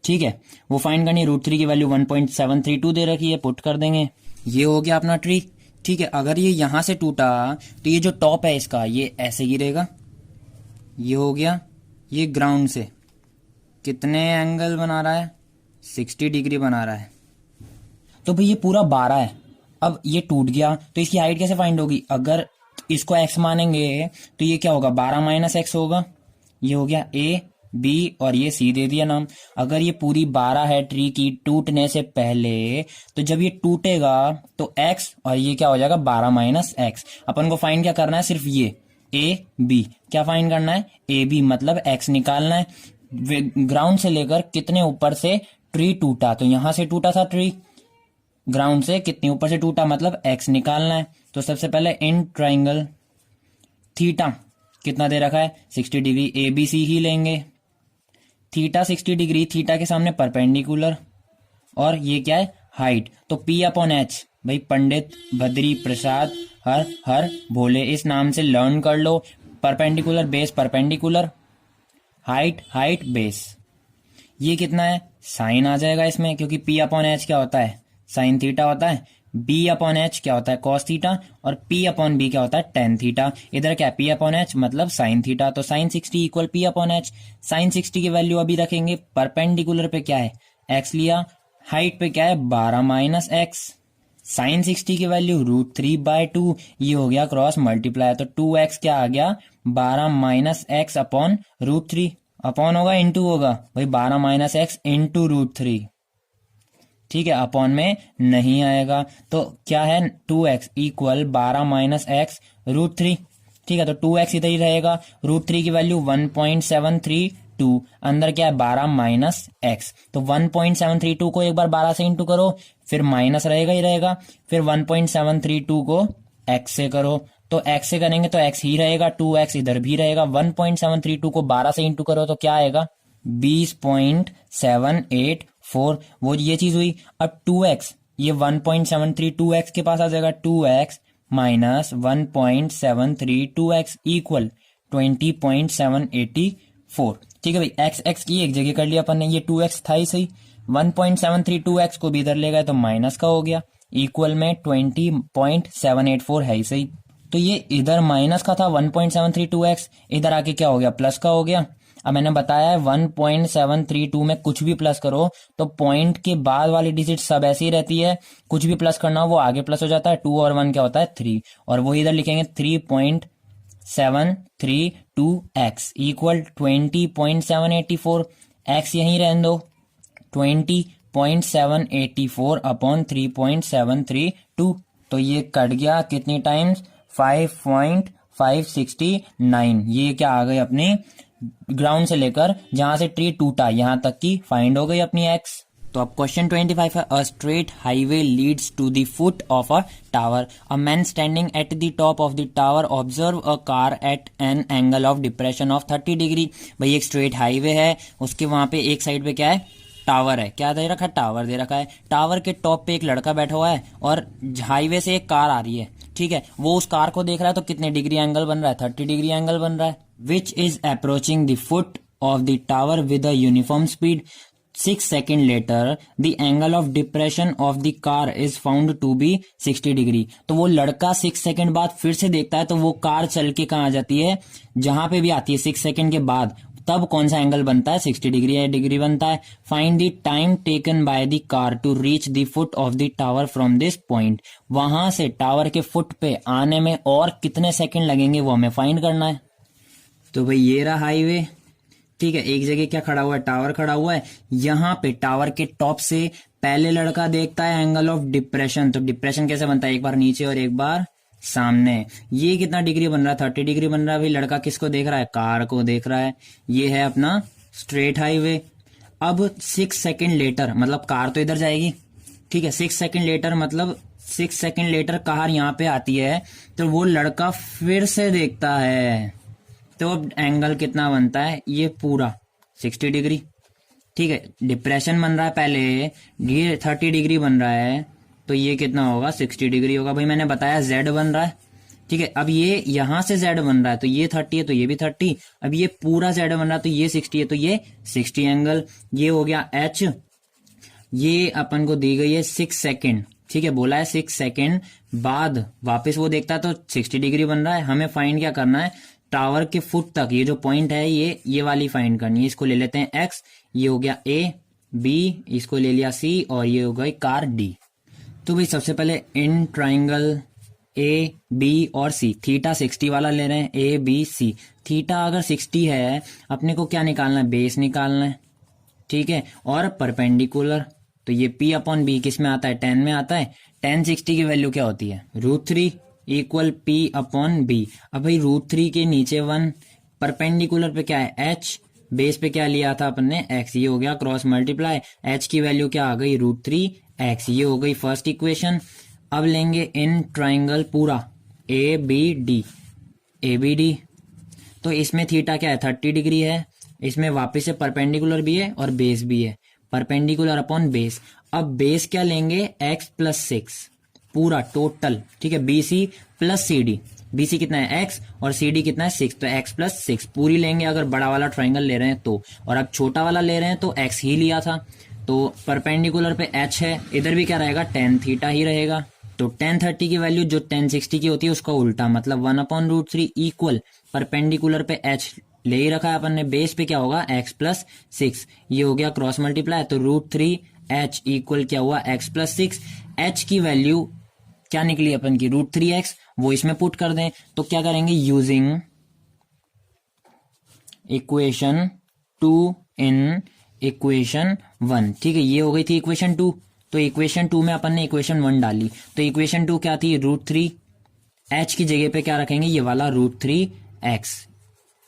ठीक है, वो फाइंड करनी है। √3 की वैल्यू 1.732 दे रखी है, पुट कर देंगे। ये हो गया अपना ट्री। ठीक है, अगर ये यहां से टूटा तो ये जो टॉप है इसका ये ऐसे गिरेगा, ये हो गया, ये ग्राउंड से कितने एंगल बना रहा है, 60 डिग्री बना रहा है। तो भाई ये पूरा 12 है। अब ये टूट गया तो इसकी हाइट कैसे फाइंड होगी, अगर इसको x मानेंगे तो ये क्या होगा, 12 माइनस एक्स होगा। ये हो गया A B और ये C दे दिया नाम। अगर ये पूरी 12 है ट्री की टूटने से पहले, तो जब ये टूटेगा तो x और ये क्या हो जाएगा, 12 माइनस एक्स। अपन को फाइंड क्या करना है, सिर्फ ये A B क्या फाइंड करना है, A B मतलब x निकालना है। ग्राउंड से लेकर कितने ऊपर से ट्री टूटा, तो यहां से टूटा था ट्री, ग्राउंड से कितने ऊपर से टूटा मतलब x निकालना है। तो सबसे पहले इन ट्राइंगल थीटा कितना दे रखा है, 60 डिग्री, ABC ही लेंगे। थीटा 60 डिग्री, थीटा के सामने परपेंडिकुलर, और ये क्या है, हाइट। तो P/H भाई पंडित बद्री प्रसाद हर हर भोले, इस नाम से लर्न कर लो। Perpendicular base perpendicular, height height base. ये कितना है, साइन आ जाएगा इसमें, क्योंकि P/H क्या होता है, साइन थीटा होता है। B/H क्या होता है, कॉस थीटा, और P/B क्या होता है, टेन थीटा। इधर क्या है, P/H मतलब साइन थीटा, तो साइन 60 इक्वल P/H। साइन 60 की वैल्यू अभी रखेंगे, परपेंडिकुलर पे क्या है, x लिया, हाइट पे क्या है, 12 माइनस एक्स। साइन 60 की वैल्यू √3/2, ये हो गया क्रॉस मल्टीप्लाई, तो 2x क्या आ गया, 12 माइनस एक्स अपॉन √3, अपॉन होगा इंटू होगा भाई, 12 माइनस एक्स इंटू √3। ठीक है, अपॉन में नहीं आएगा, तो क्या है, 2x इक्वल 12 माइनस एक्स √3। ठीक है, तो 2x इधर ही रहेगा, √3 की वैल्यू 1.732, अंदर क्या है, 12 माइनस एक्स। तो 1.732 को एक बार 12 से इंटू करो, फिर माइनस रहेगा ही रहेगा, फिर 1.732 को x से करो, तो x से करेंगे तो x ही रहेगा, 2x इधर भी रहेगा। 1.732 को 12 से इंटू करो तो क्या आएगा, 20.784, वो ये चीज हुई। अब 2x, ये 1.732x के पास आ जाएगा, 2x माइनस 1.732x इक्वल 20.784। ठीक है भाई, x x की एक जगह कर लिया अपन ने, ये 2x था ही सही, 1.732x को भी इधर ले गए तो माइनस का हो गया, इक्वल में 20.784 है ही सही। तो ये इधर माइनस का था 1.732x, इधर आके क्या हो गया, प्लस का हो गया। अब मैंने बताया है 1.732 में कुछ भी प्लस करो तो पॉइंट के बाद वाली डिजिट सब ऐसी ही रहती है, कुछ भी प्लस करना हो वो आगे प्लस हो जाता है। 2 और 1 क्या होता है, 3, और वो इधर लिखेंगे 3.732x इक्वल 20.784, x यहीं रहने दो, 20.784 अपॉन 3.732, तो ये कट गया कितनी टाइम्स, 5.569। ये क्या आ गई अपनी ग्राउंड से लेकर जहां से ट्री टूटा यहां तक की फाइंड हो गई अपनी x। तो अब क्वेश्चन 25 है, a straight highway leads to the foot of a tower, a man standing at the top of the tower observe a car at an angle of depression of 30 degree. भाई एक straight highway है, उसके वहां पे एक side पे क्या है, टावर है, क्या दे रखा है, टावर दे रखा है। टावर के टॉप पे एक लड़का बैठा हुआ है और हाईवे से एक कार आ रही है, ठीक है, वो उस कार को देख रहा है, तो कितने डिग्री एंगल बन रहा है, 30 डिग्री एंगल बन रहा है। Which is approaching the foot of the tower with a uniform speed, 6 second later the angle of depression of the car is found to be 60 degree. तो वो लड़का 6 सेकेंड बाद फिर से देखता है, तो वो कार चल के कहाँ आ जाती है, जहां पे भी आती है 6 सेकेंड के बाद, तब कौन सा एंगल बनता है, 60 डिग्री या डिग्री बनता है। Find the time taken by the car to reach the foot of the tower from this point, वहां से टावर के फुट पे आने में और कितने सेकंड लगेंगे वो हमें फाइंड करना है। तो भाई ये रहा हाईवे, ठीक है, एक जगह क्या खड़ा हुआ है, टावर खड़ा हुआ है। यहाँ पे टावर के टॉप से पहले लड़का देखता है एंगल ऑफ डिप्रेशन। तो डिप्रेशन कैसे बनता है, एक बार नीचे और एक बार सामने। ये कितना डिग्री बन रहा है, 30 डिग्री बन रहा है। भाई लड़का किसको देख रहा है, कार को देख रहा है। ये है अपना स्ट्रेट हाईवे। अब 6 सेकेंड लेटर, मतलब कार तो इधर जाएगी, ठीक है। 6 सेकेंड लेटर मतलब 6 सेकेंड लेटर कार यहाँ पे आती है, तो वो लड़का फिर से देखता है। तो अब एंगल कितना बनता है, ये पूरा 60 डिग्री, ठीक है। डिप्रेशन बन रहा है पहले, ये 30 डिग्री बन रहा है, तो ये कितना होगा, 60 डिग्री होगा। भाई मैंने बताया जेड बन रहा है, ठीक है। अब ये यहां से जेड बन रहा है, तो ये 30 है तो ये भी 30। अब ये पूरा जेड बन रहा है, तो ये 60 है तो ये 60 एंगल। ये हो गया एच। ये अपन को दी गई है 6 सेकेंड, ठीक है। बोला है 6 सेकेंड बाद वापस वो देखता है तो 60 डिग्री बन रहा है। हमें फाइंड क्या करना है, टावर के फुट तक ये जो पॉइंट है ये वाली फाइंड करनी है। इसको ले लेते हैं एक्स, ये हो गया ए, बी इसको ले लिया सी, और ये हो गई कार डी। तो भाई सबसे पहले इन ट्राइंगल ए बी और सी, थीटा 60 वाला ले रहे हैं, ए बी सी। थीटा अगर 60 है, अपने को क्या निकालना है, बेस निकालना है, ठीक है। और परपेंडिकुलर, तो ये P अपॉन बी किस में आता है, 10 में आता है। 10 60 की वैल्यू क्या होती है, √3 इक्वल P अपॉन बी। अब भाई √3 के नीचे 1, परपेंडिकुलर पे क्या है h, बेस पे क्या लिया था अपन ने x, ये हो गया क्रॉस मल्टीप्लाई, h की वैल्यू क्या आ गई √3x, ये हो गई फर्स्ट इक्वेशन। अब लेंगे इन ट्राइंगल पूरा ABD, तो इसमें थीटा क्या है, 30 डिग्री है। इसमें वापस से परपेंडिकुलर भी है और बेस भी है, परपेंडिकुलर अपॉन बेस। अब बेस क्या लेंगे, x प्लस 6 पूरा टोटल, ठीक है। BC प्लस CD, BC कितना है x और CD कितना है 6, तो x प्लस 6 पूरी लेंगे अगर बड़ा वाला ट्राइंगल ले रहे हैं तो। और अब छोटा वाला ले रहे हैं तो x ही लिया था, तो परपेंडिकुलर पे h है, इधर भी क्या रहेगा, tan थीटा ही रहेगा। तो tan 30 की वैल्यू जो tan 60 की होती है उसका उल्टा, मतलब 1 अपॉन √3 इक्वल परपेंडिकुलर पे h ले ही रखा है अपन ने, बेस पे क्या होगा x प्लस 6, ये हो गया क्रॉस मल्टीप्लाई, तो √3h इक्वल क्या हुआ x प्लस 6। h की वैल्यू क्या निकली अपन की, √3x, वो इसमें पुट कर दें। तो क्या करेंगे, यूजिंग इक्वेशन 2 इन इक्वेशन 1, ठीक है। ये हो गई थी इक्वेशन 2, तो इक्वेशन 2 में अपन ने इक्वेशन 1 डाली, तो इक्वेशन 2 क्या थी, √3h की जगह पे क्या रखेंगे, ये वाला √3x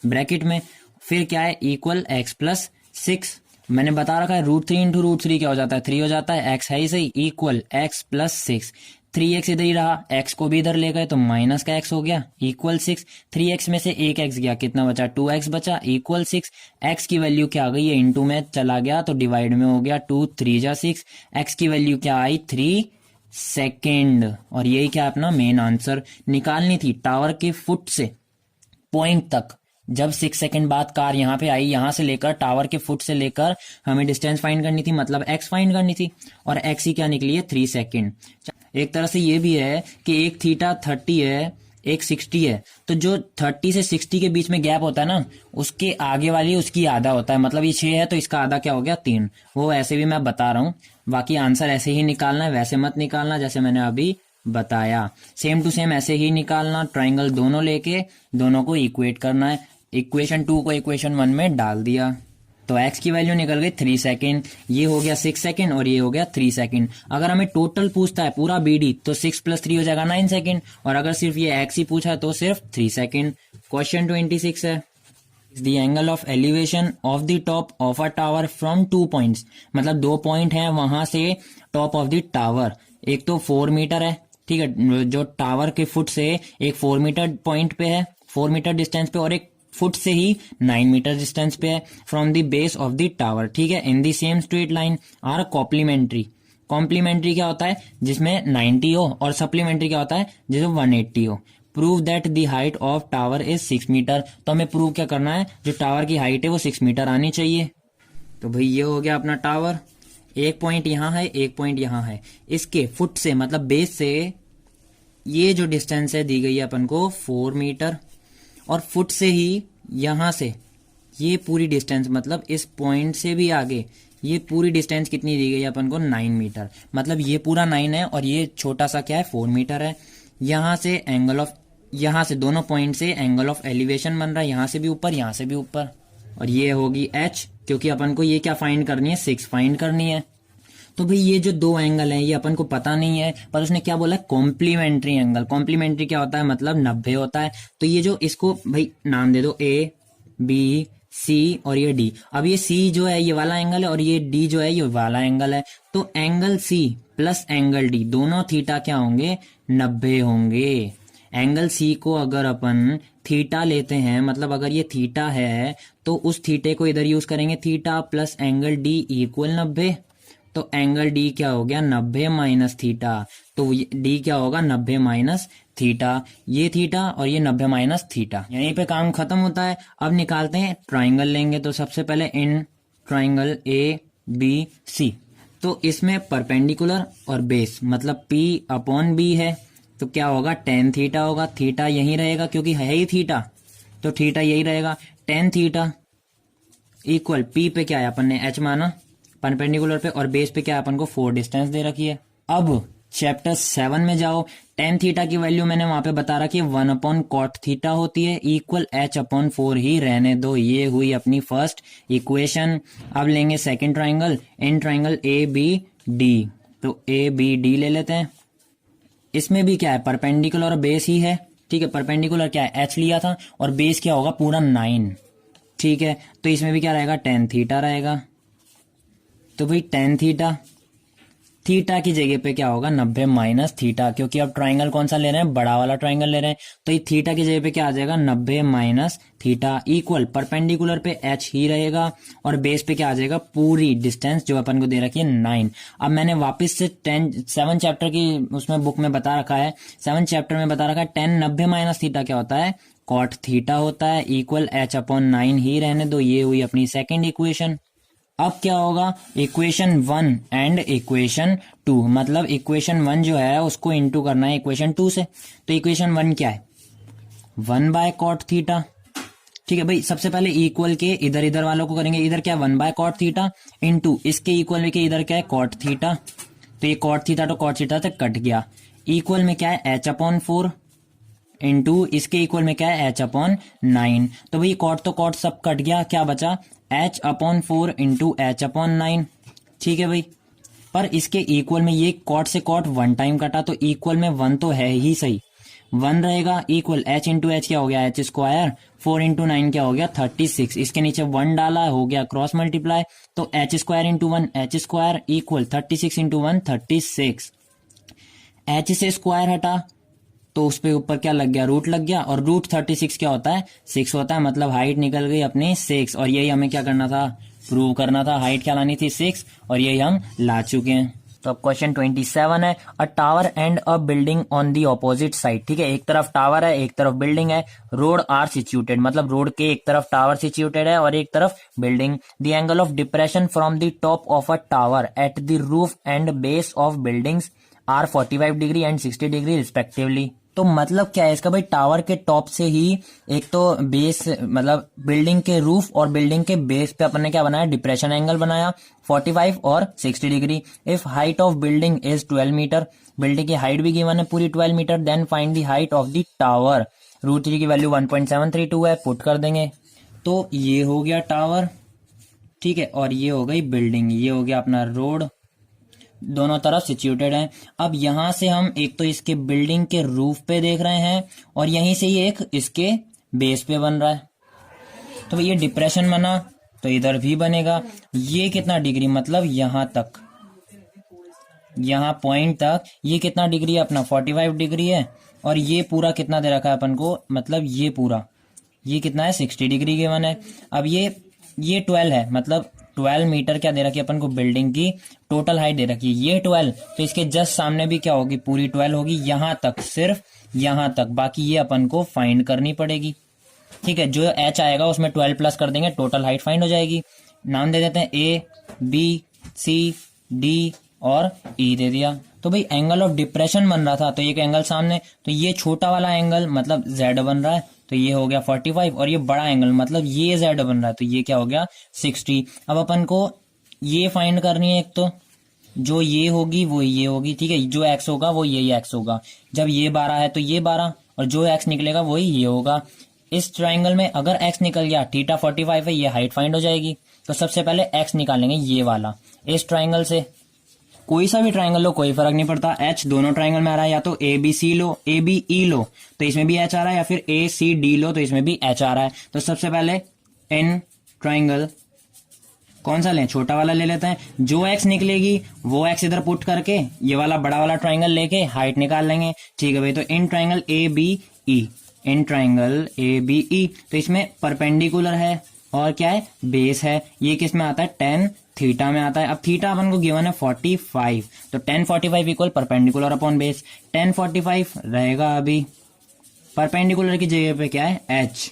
ब्रैकेट में, फिर क्या है इक्वल x प्लस 6। मैंने बता रखा है √3 इंटू √3 क्या हो जाता है, 3 हो जाता है, x है ही सही, इक्वल x प्लस 6। 3x इधर ही रहा, x को भी इधर ले गए तो माइनस का x हो गया, इक्वल 6। 3x में से एक x गया, कितना बचा, 2x बचा, इक्वल 6। x की वैल्यू क्या आ गई, ये इंटू में चला गया तो डिवाइड में हो गया, 2 3 जा 6। x की वैल्यू क्या आई, 3 सेकेंड। और यही क्या अपना मेन आंसर निकालनी थी, टावर के फुट से पॉइंट तक। जब 6 सेकंड बाद कार यहाँ पे आई, यहाँ से लेकर टावर के फुट से लेकर हमें डिस्टेंस फाइंड करनी थी, मतलब x फाइंड करनी थी, और x ही क्या निकली है, 3 सेकंड। एक तरह से ये भी है कि एक थीटा 30 है, एक 60 है, तो जो 30 से 60 के बीच में गैप होता है ना, उसके आगे वाली उसकी आधा होता है, मतलब ये 6 है तो इसका आधा क्या हो गया, 3। वो ऐसे भी मैं बता रहा हूँ, बाकी आंसर ऐसे ही निकालना है, वैसे मत निकालना जैसे मैंने अभी बताया, सेम टू सेम ऐसे ही निकालना। ट्राइंगल दोनों लेके दोनों को इक्वेट करना है, इक्वेशन 2 को इक्वेशन 1 में डाल दिया, तो x की वैल्यू निकल गई 3 सेकेंड, ये हो गया 6 सेकेंड और ये हो गया 3 सेकेंड। अगर हमें टोटल पूछता है पूरा BD तो 6 प्लस 3 हो जाएगा 9 सेकेंड, और अगर सिर्फ ये x ही पूछा है तो सिर्फ 3 सेकेंड। क्वेश्चन 26 है, the angle of elevation of the top of a tower from 2 points, मतलब 2 पॉइंट हैं वहां से टॉप ऑफ द टावर। एक तो 4 मीटर है, ठीक है, जो टावर के फुट से एक 4 मीटर पॉइंट पे है, 4 मीटर डिस्टेंस पे, और एक फुट से ही 9 मीटर डिस्टेंस पे है from the base of the tower, ठीक है। In the same straight line are complementary. Complementary क्या होता है, जिसमें 90 हो, और सप्लीमेंट्री क्या होता है, जिसमें 180 हो। Prove that the height of tower is 6 metre, तो हमें प्रूव क्या करना है, जो टावर की हाइट है वो 6 मीटर आनी चाहिए। तो भाई ये हो गया अपना टावर, एक पॉइंट यहाँ है, एक पॉइंट यहाँ है, इसके फुट से मतलब बेस से ये जो डिस्टेंस है दी गई है अपन को 4 मीटर, और फुट से ही यहां से ये पूरी डिस्टेंस, मतलब इस पॉइंट से भी आगे ये पूरी डिस्टेंस कितनी दी गई है अपन को, 9 मीटर, मतलब ये पूरा 9 है और ये छोटा सा क्या है, 4 मीटर है। यहां से एंगल ऑफ, यहां से दोनों पॉइंट से एंगल ऑफ एलिवेशन बन रहा है, यहां से भी ऊपर, यहां से भी ऊपर, और ये होगी h, क्योंकि अपन को ये क्या फाइंड करनी है, 6 फाइंड करनी है। तो भाई ये जो दो एंगल हैं ये अपन को पता नहीं है, पर उसने क्या बोला, कॉम्प्लीमेंट्री एंगल। कॉम्प्लीमेंट्री क्या होता है, मतलब 90 होता है। तो ये जो, इसको भाई नाम दे दो ए बी सी और ये डी। अब ये सी जो है ये वाला एंगल है और ये डी जो है ये वाला एंगल है। तो angle C plus angle D दोनों थीटा क्या होंगे, 90 होंगे। एंगल सी को अगर अपन थीटा लेते हैं, मतलब अगर ये थीटा है तो उस थीटे को इधर यूज करेंगे, theta plus angle D equal 90। तो एंगल डी क्या हो गया, 90 माइनस थीटा। तो डी क्या होगा, 90 माइनस थीटा। ये थीटा और ये 90 माइनस थीटा, यहीं पे काम खत्म होता है। अब निकालते हैं ट्राइंगल लेंगे। तो सबसे पहले इन ट्राइंगल ए बी सी, तो इसमें परपेंडिकुलर और बेस मतलब P अपॉन बी है, तो क्या होगा, टेन थीटा होगा। थीटा यही रहेगा क्योंकि है ही थीटा, तो थीटा यही रहेगा। टेन थीटा इक्वल P पे क्या है, अपन ने H माना परपेंडिकुलर पे, और बेस पे क्या है, अपन को 4 डिस्टेंस दे रखी है। अब चैप्टर 7 में जाओ। टेन थीटा की वैल्यू मैंने वहां पे बता रखी है 1 अपॉन कॉट थीटा होती है, इक्वल H अपॉन 4 ही रहने दो। ये हुई अपनी फर्स्ट इक्वेशन। अब लेंगे second triangle, in triangle A B D. तो ए बी डी ले लेते हैं। इसमें भी क्या है, परपेंडिकुलर और बेस ही है, ठीक है। परपेंडिकुलर क्या है, H लिया था, और बेस क्या होगा, पूरा 9, ठीक है। तो इसमें भी क्या रहेगा, टेन थीटा रहेगा। तो भाई टेन थीटा, थीटा की जगह पे क्या होगा, 90 माइनस थीटा, क्योंकि अब ट्राइंगल कौन सा ले रहे हैं, बड़ा वाला ट्राइंगल ले रहे हैं। तो ये थीटा की जगह पे क्या आ जाएगा, 90 माइनस थीटा इक्वल परपेंडिकुलर पे H ही रहेगा, और बेस पे क्या आ जाएगा, पूरी डिस्टेंस जो अपन को दे रखी है 9। अब मैंने वापस से 7 चैप्टर की उसमें बुक में बता रखा है, 7 चैप्टर में बता रखा है, 10 90 माइनस थीटा क्या होता है, कॉट थीटा होता है, इक्वल H अपॉन 9 ही रहने दो। ये हुई अपनी सेकेंड इक्वेशन। अब क्या होगा, इक्वेशन 1 एंड इक्वेशन 2, मतलब इक्वेशन 1 जो है उसको इनटू करना है इक्वेशन 2 से। तो इक्वेशन 1 क्या है, 1 बाय कॉट थीटा, ठीक है भाई। सबसे पहले इक्वल के इधर इधर वालों को करेंगे, इधर क्या है 1 बाय कॉट थीटा, इनटू इसके इक्वल में के इधर क्या है कॉट थीटा, तो ये कॉट थीटा तो कॉट थीटा से कट गया। इक्वल में क्या है H अपॉन 4, इंटू इसके इक्वल में क्या है H अपॉन 9। तो भाई कॉट तो कॉट सब कट गया, क्या बचा, H upon 4 into H upon 9, ठीक है भाई। पर इसके इक्वल में ये कॉट से कॉट 1 टाइम कटा, तो इक्वल में 1 तो है ही सही, 1 रहेगा। इक्वल H इंटू H क्या हो गया, H स्क्वायर, 4 इंटू 9 क्या हो गया, 36। इसके नीचे 1 डाला, हो गया क्रॉस मल्टीप्लाई, तो H square into 1 H square equal 36 into 1 36। H से स्क्वायर हटा तो उस पे ऊपर क्या लग गया, रूट लग गया, और रूट 36 क्या होता है, 6 होता है, मतलब हाइट निकल गई अपनी 6। और यही हमें क्या करना था, प्रूव करना था, हाइट क्या लानी थी 6, और यही हम ला चुके हैं। तो अब क्वेश्चन 27 है, अ tower and a building on the opposite side, ठीक है। एक तरफ टावर है, एक तरफ बिल्डिंग है, रोड आर सिचुएटेड, मतलब रोड के एक तरफ टावर सिचुएटेड है और एक तरफ building. The angle of depression from the top of a tower at the roof and base of buildings are 45 degree and 60 degree respectively. तो मतलब क्या है इसका भाई, टावर के टॉप से ही एक तो बेस, मतलब बिल्डिंग के रूफ और बिल्डिंग के बेस पे अपन ने क्या बनाया, डिप्रेशन एंगल बनाया 45 और 60 degree. If height of building is 12 metre, building की हाइट भी गिवन है पूरी 12 metre, then find the height of the tower. Root 3 की वैल्यू 1.732 है, पुट कर देंगे। तो ये हो गया टावर, ठीक है, और ये हो गई बिल्डिंग, ये हो गया अपना रोड, दोनों तरफ सिचुएटेड है। अब यहां से हम एक तो इसके बिल्डिंग के रूफ पे देख रहे हैं, और यहीं से ये एक इसके बेस पे बन रहा है। तो ये डिप्रेशन बना, तो इधर भी बनेगा। ये कितना डिग्री, मतलब यहां तक, यहां पॉइंट तक ये कितना डिग्री है अपना, 45 डिग्री है। और ये पूरा कितना दे रखा है अपन को, मतलब ये पूरा, ये कितना है, 60 डिग्री के वन है। अब ये 12 है, मतलब 12 मीटर क्या दे रखी है अपन को, बिल्डिंग की टोटल हाइट दे रखी है, ये 12। तो इसके जस्ट सामने भी क्या होगी, पूरी 12 होगी, यहां तक, सिर्फ यहां तक, बाकी ये अपन को फाइंड करनी पड़ेगी, ठीक है। जो H आएगा उसमें 12 प्लस कर देंगे, टोटल हाइट फाइंड हो जाएगी। नाम दे देते हैं A B C D और E दे दिया। तो भाई एंगल ऑफ डिप्रेशन बन रहा था, तो एक एंगल सामने, तो ये छोटा वाला एंगल मतलब Z बन रहा है, तो ये हो गया 45, और ये बड़ा एंगल मतलब ये Z बन रहा है, तो ये क्या हो गया 60। अब अपन को ये फाइंड करनी है, एक तो जो ये होगी वो ये होगी, ठीक है, जो x होगा वो यही x होगा। जब ये 12 है तो ये 12, और जो x निकलेगा वही ये होगा। इस ट्राइंगल में अगर x निकल गया, थीटा 45 है, ये हाइट फाइंड हो जाएगी। तो सबसे पहले x निकालेंगे, ये वाला। इस ट्राइंगल से कोई सा भी ट्राइंगल लो, कोई फर्क नहीं पड़ता, h दोनों ट्राइंगल में आ रहा है। या तो ABC लो, ABE लो तो इसमें भी h आ रहा है, या फिर ACD लो तो इसमें भी h आ रहा है। तो सबसे पहले इन ट्राइंगल कौन सा लें, छोटा वाला ले लेते हैं। जो x निकलेगी वो x इधर पुट करके ये वाला बड़ा वाला ट्राइंगल लेके हाइट निकाल लेंगे। ठीक है भाई, तो in triangle ABE, in triangle ABE, तो इसमें परपेंडिकुलर है और क्या है, बेस है। ये किस में आता है, tan थीटा में आता है। अब थीटा अपन को गिवन है 45, तो tan 45 equal perpendicular upon base. tan 45 रहेगा अभी, परपेंडिकुलर की जगह पे क्या है, h,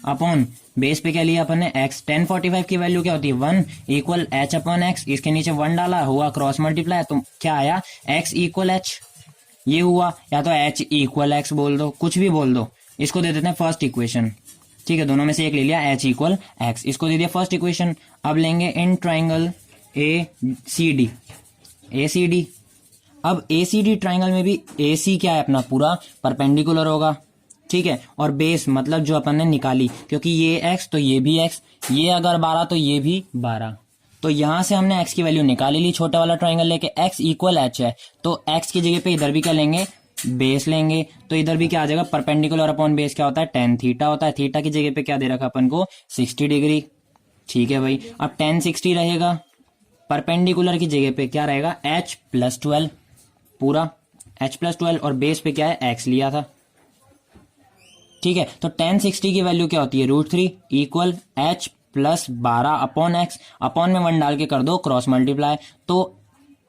अपॉन बेस पे क्या लिया अपन ने, x। tan 45 की वैल्यू क्या होती है, 1 इक्वल h अपॉन x। इसके नीचे 1 डाला, हुआ क्रॉस मल्टीप्लाई, तो क्या आया, x इक्वल h। ये हुआ, या तो h इक्वल x बोल दो, कुछ भी बोल दो। इसको दे देते हैं फर्स्ट इक्वेशन। ठीक है, दोनों में से एक ले लिया, h इक्वल x, इसको दे दिया फर्स्ट इक्वेशन। अब लेंगे इन ट्राइंगल ACD। अब ACD ट्राइंगल में भी AC क्या है अपना, पूरा परपेंडिकुलर होगा। ठीक है, और बेस मतलब जो अपन ने निकाली, क्योंकि ये x तो ये भी x, ये अगर 12 तो ये भी 12। तो यहां से हमने x की वैल्यू निकाली ली, छोटा वाला ट्राइंगल लेके। x इक्वल h है, तो x की जगह पे इधर भी क्या लेंगे, बेस लेंगे। तो इधर भी क्या आ जाएगा, परपेंडिकुलर अपॉन बेस क्या होता है, tan थीटा होता है। थीटा की जगह पे क्या दे रखा अपन को, 60 डिग्री। ठीक है भाई, अब tan 60 रहेगा, परपेंडिकुलर की जगह पे क्या रहेगा, h+12 पूरा, h+12, और बेस पे क्या है, x लिया था। ठीक है, तो tan 60 की वैल्यू क्या होती है, √3 equal h+12 upon x। Upon में 1 डाल के कर दो क्रॉस मल्टीप्लाई, तो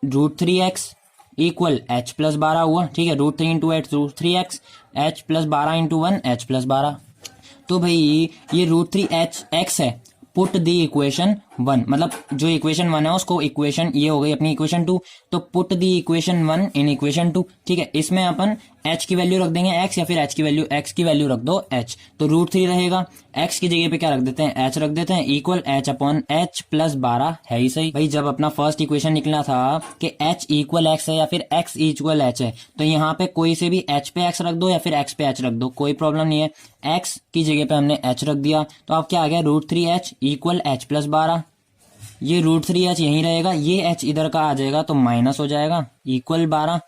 √3x इक्वल h+12 हुआ। ठीक है, √3 into H √3x, h+12 into 1 h+12। तो भाई ये √3x है, पुट दी इक्वेशन 1, मतलब जो इक्वेशन 1 है उसको इक्वेशन, ये हो गई अपनी इक्वेशन 2, तो put the equation 1 in equation 2। ठीक है, इसमें अपन h की वैल्यू रख देंगे x, या फिर x की वैल्यू रख दो h, तो √3 रहेगा। x की जगह पे क्या रख देते हैं, h रख देते हैं, इक्वल h अपॉन h+12 है ही सही। भाई जब अपना फर्स्ट इक्वेशन निकला था कि h इक्वल x है या फिर x इक्वल h है, तो यहाँ पे कोई से भी h पे x रख दो या फिर x पे h रख दो, कोई प्रॉब्लम नहीं है। x की जगह पे हमने h रख दिया, तो अब क्या आ गया, √3h इक्वल h+12। ये √3h यहीं रहेगा, ये h इधर का आ जाएगा तो माइनस हो जाएगा, इक्वल 12।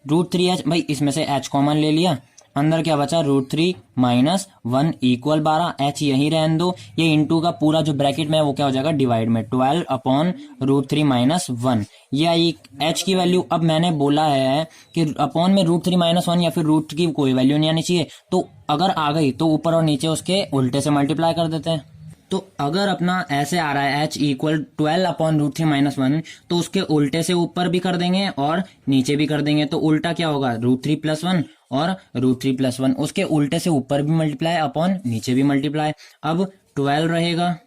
√3h, भाई इसमें से h कॉमन ले लिया, अंदर क्या बचा, √3 माइनस 1 इक्वल 12। h यहीं रहने दो, ये इंटू का पूरा जो ब्रैकेट में है वो क्या हो जाएगा, डिवाइड में, 12 अपॉन √3 माइनस 1। ये आई h की वैल्यू। अब मैंने बोला है कि अपॉन में √3 माइनस 1 या फिर रूट की कोई वैल्यू नहीं आनी चाहिए, तो अगर आ गई तो ऊपर और नीचे उसके उल्टे से मल्टीप्लाई कर देते हैं। तो अगर अपना ऐसे आ रहा है h इक्वल 12 अपॉन √3 माइनस 1, तो उसके उल्टे से ऊपर भी कर देंगे और नीचे भी कर देंगे, तो उल्टा क्या होगा, √3 प्लस 1 और √3 प्लस 1, उसके उल्टे से ऊपर भी मल्टीप्लाई अपॉन नीचे भी मल्टीप्लाई। अब 12 रहेगा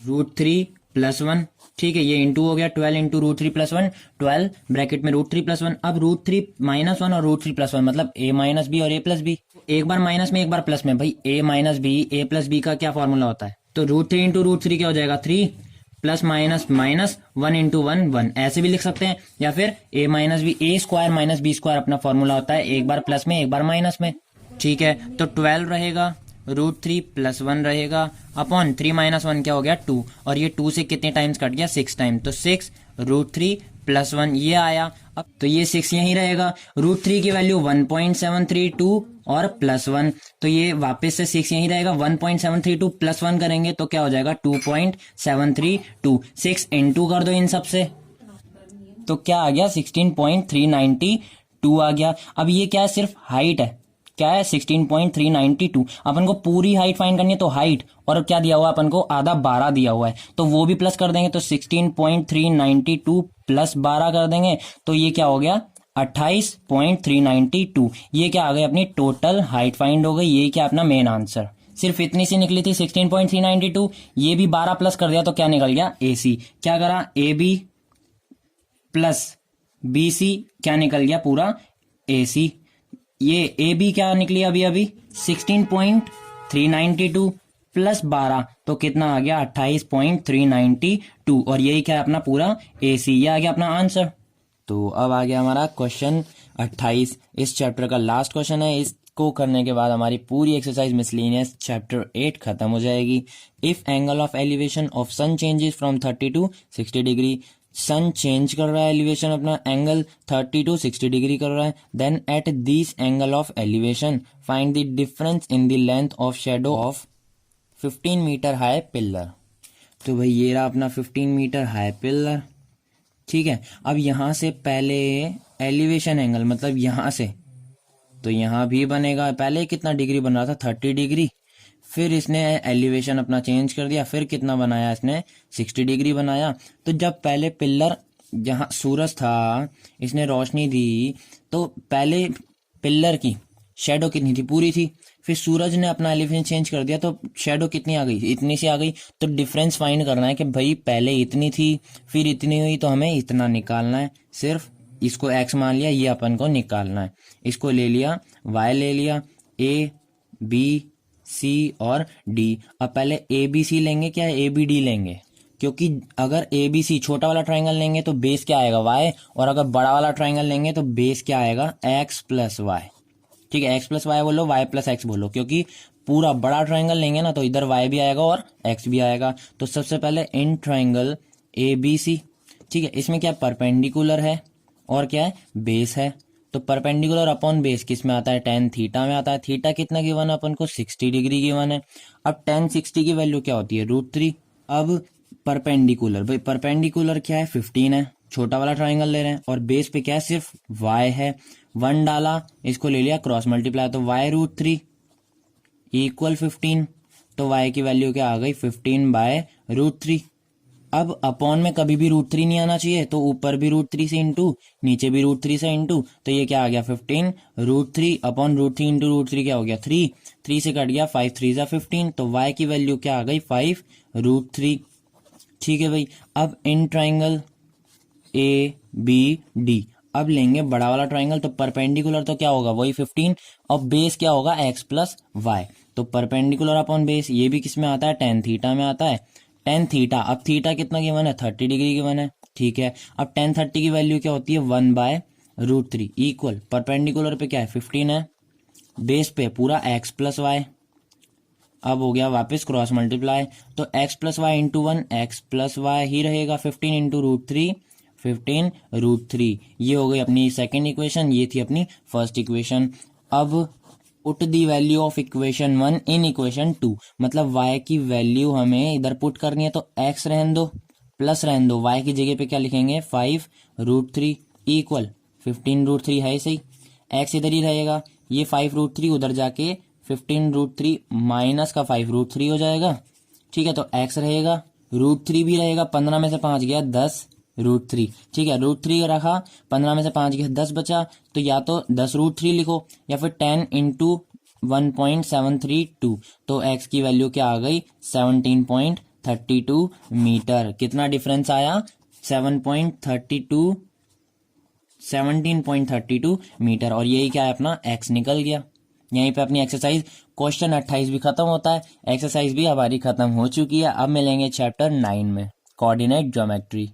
√3 प्लस 1। ठीक है, ये इंटू हो गया, 12 इंटू √3 प्लस 1, 12 ब्रैकेट में √3 प्लस 1। अब √3 माइनस 1 और √3 प्लस 1 मतलब a माइनस बी और a प्लस बी, एक बार माइनस में एक बार प्लस में। भाई a minus B, a plus B का क्या फॉर्मूला होता है, तो √3 इंटू √3 क्या हो जाएगा, 3 प्लस माइनस माइनस 1 इंटू 1 1, ऐसे भी लिख सकते हैं। या फिर a minus B, a square minus B square अपना फॉर्मूला होता है, एक बार प्लस में एक बार माइनस में। ठीक है, तो 12 रहेगा, √3 प्लस 1 रहेगा, अपॉन 3 माइनस 1 क्या हो गया, 2, और ये 2 से कितने टाइम्स कट गया, 6 टाइम, तो 6 √3 प्लस 1 ये आया। अब तो ये 6 यहीं रहेगा, √3 की वैल्यू 1.732 और प्लस 1, तो ये वापस से 6 यहीं रहेगा, 1.732 प्लस 1 करेंगे तो क्या हो जाएगा, 2.732। 6 इंटू कर दो इन सबसे, तो क्या आ गया, 16.392 आ गया। अब ये क्या है, सिर्फ हाइट है, क्या है, 16.392। अपन को पूरी हाइट फाइंड करनी है, तो हाइट और क्या दिया हुआ है अपन को, आधा 12 दिया हुआ है, तो वो भी प्लस कर देंगे, तो 16.392 प्लस 12 कर देंगे, तो ये क्या हो गया, 28.392। ये क्या आ गई, अपनी टोटल हाइट फाइंड हो गई। ये क्या अपना मेन आंसर, सिर्फ इतनी सी निकली थी, 16.392। ये भी 12 प्लस कर दिया तो क्या निकल गया, AC। क्या करा, AB प्लस BC क्या निकल गया, पूरा AC। ये AB क्या निकली अभी अभी, 16.392 प्लस 12, तो कितना आ गया, 28.392, और यही क्या है अपना पूरा AC। ये आ गया अपना आंसर। तो अब आ गया हमारा क्वेश्चन 28, इस चैप्टर का लास्ट क्वेश्चन है। को करने के बाद हमारी पूरी एक्सरसाइज मिसलेनियस चैप्टर 8 खत्म हो जाएगी। If angle of elevation of sun changes from 30 to 60 degree, sun change कर रहा है एलिवेशन अपना, एंगल 30 to 60 डिग्री कर रहा है, then at this angle of elevation find the difference in the length of shadow of 15 metre high pillar. तो भाई ये रहा अपना 15 मीटर हाई पिलर, ठीक है। अब यहां से पहले एलिवेशन एंगल मतलब यहां से, तो यहां भी बनेगा, पहले कितना डिग्री बन रहा था 30 डिग्री, फिर इसने एलिवेशन अपना चेंज कर दिया, फिर कितना बनाया इसने 60 डिग्री बनाया। तो जब पहले पिलर जहां सूरज था इसने रोशनी दी, तो पहले पिलर की शेडो कितनी थी, पूरी थी, फिर सूरज ने अपना एलिवेशन चेंज कर दिया तो शेडो कितनी आ गई, इतनी सी आ गई। तो डिफरेंस फाइंड करना है कि भाई पहले इतनी थी फिर इतनी हुई, तो हमें इतना निकालना है। सिर्फ इसको एक्स मान लिया, ये अपन को निकालना है। इसको ले लिया, वाई ले लिया, ए बी सी और डी। अब पहले ए बी सी लेंगे क्या ए बी डी लेंगे, क्योंकि अगर ए बी सी छोटा वाला ट्राइंगल लेंगे तो बेस क्या आएगा वाई, और अगर बड़ा वाला ट्राइंगल लेंगे तो बेस क्या आएगा एक्स प्लस वाई, ठीक है। एक्स प्लस वाई बोलो, वाई प्लस एक्स बोलो, क्योंकि पूरा बड़ा ट्राइंगल लेंगे ना तो इधर वाई भी आएगा और एक्स भी आएगा। तो सबसे पहले इन ट्राइंगल ए बी सी, ठीक है, इसमें क्या परपेंडिकुलर है और क्या है बेस है। तो परपेंडिकुलर अपॉन बेस किस में आता है, टेन थीटा में आता है। थीटा कितना गिवन है अपन को 60 डिग्री गिवन है। अब टेन 60 की वैल्यू क्या होती है √3। अब परपेंडिकुलर, भाई परपेंडिकुलर क्या है 15 है, छोटा वाला ट्राइंगल ले रहे हैं, और बेस पे क्या है सिर्फ y है, 1 डाला, इसको ले लिया क्रॉस मल्टीप्लाई, तो y √3 इक्वल 15। तो y की वैल्यू क्या आ गई 15/√3। अब अपॉन में कभी भी √3 नहीं आना चाहिए, तो ऊपर भी √3 से इंटू, नीचे भी √3 से इंटू, तो ये क्या आ गया 15√3 अपॉन √3 इंटू √3 क्या हो गया 3, 3 से कट गया 5 3 जा 15। तो y की वैल्यू क्या आ गई 5√3, ठीक है भाई। अब in triangle A B D, अब लेंगे बड़ा वाला ट्राइंगल, तो परपेंडिकुलर तो क्या होगा वही 15, और बेस क्या होगा एक्स प्लस वाई। तो परपेंडिकुलर अपॉन बेस ये भी किस में आता है टेन थीटा में आता है, टेन थीटा। अब थीटा कितना गिवन है 30 डिग्री गिवन है, ठीक है। अब टेन 30 की वैल्यू क्या होती है 1/√3 इक्वल, परपेंडिकुलर पे क्या है 15 है, बेस पे पूरा एक्स प्लस वाई। अब हो गया वापस क्रॉस मल्टीप्लाई, तो x plus y into 1 x plus y ही रहेगा, 15 इंटू √3 15√3। ये हो गई अपनी सेकेंड इक्वेशन, ये थी अपनी फर्स्ट इक्वेशन। अब put the value of equation 1 in equation 2, मतलब y की वैल्यू हमें इधर पुट करनी है, तो x रहने दो प्लस रहने दो, y की जगह पे क्या लिखेंगे 5√3 इक्वल 15√3 है सही, x इधर ही रहेगा, ये 5√3 उधर जाके 15√3 माइनस का 5√3 हो जाएगा, ठीक है। तो x रहेगा, √3 भी रहेगा, 15 में से 5 गया 10√3, ठीक है। √3 रखा, 15 में से 5 गया 10 बचा, तो या तो 10√3 लिखो या फिर 10 इंटू 1.732, तो x की वैल्यू क्या आ गई 17.32 मीटर। कितना डिफरेंस आया 17.32 मीटर, और यही क्या है अपना x निकल गया। यहीं पे अपनी एक्सरसाइज क्वेश्चन 28 भी खत्म होता है, एक्सरसाइज भी हमारी खत्म हो चुकी है। अब मिलेंगे चैप्टर 9 में कोऑर्डिनेट ज्योमेट्री।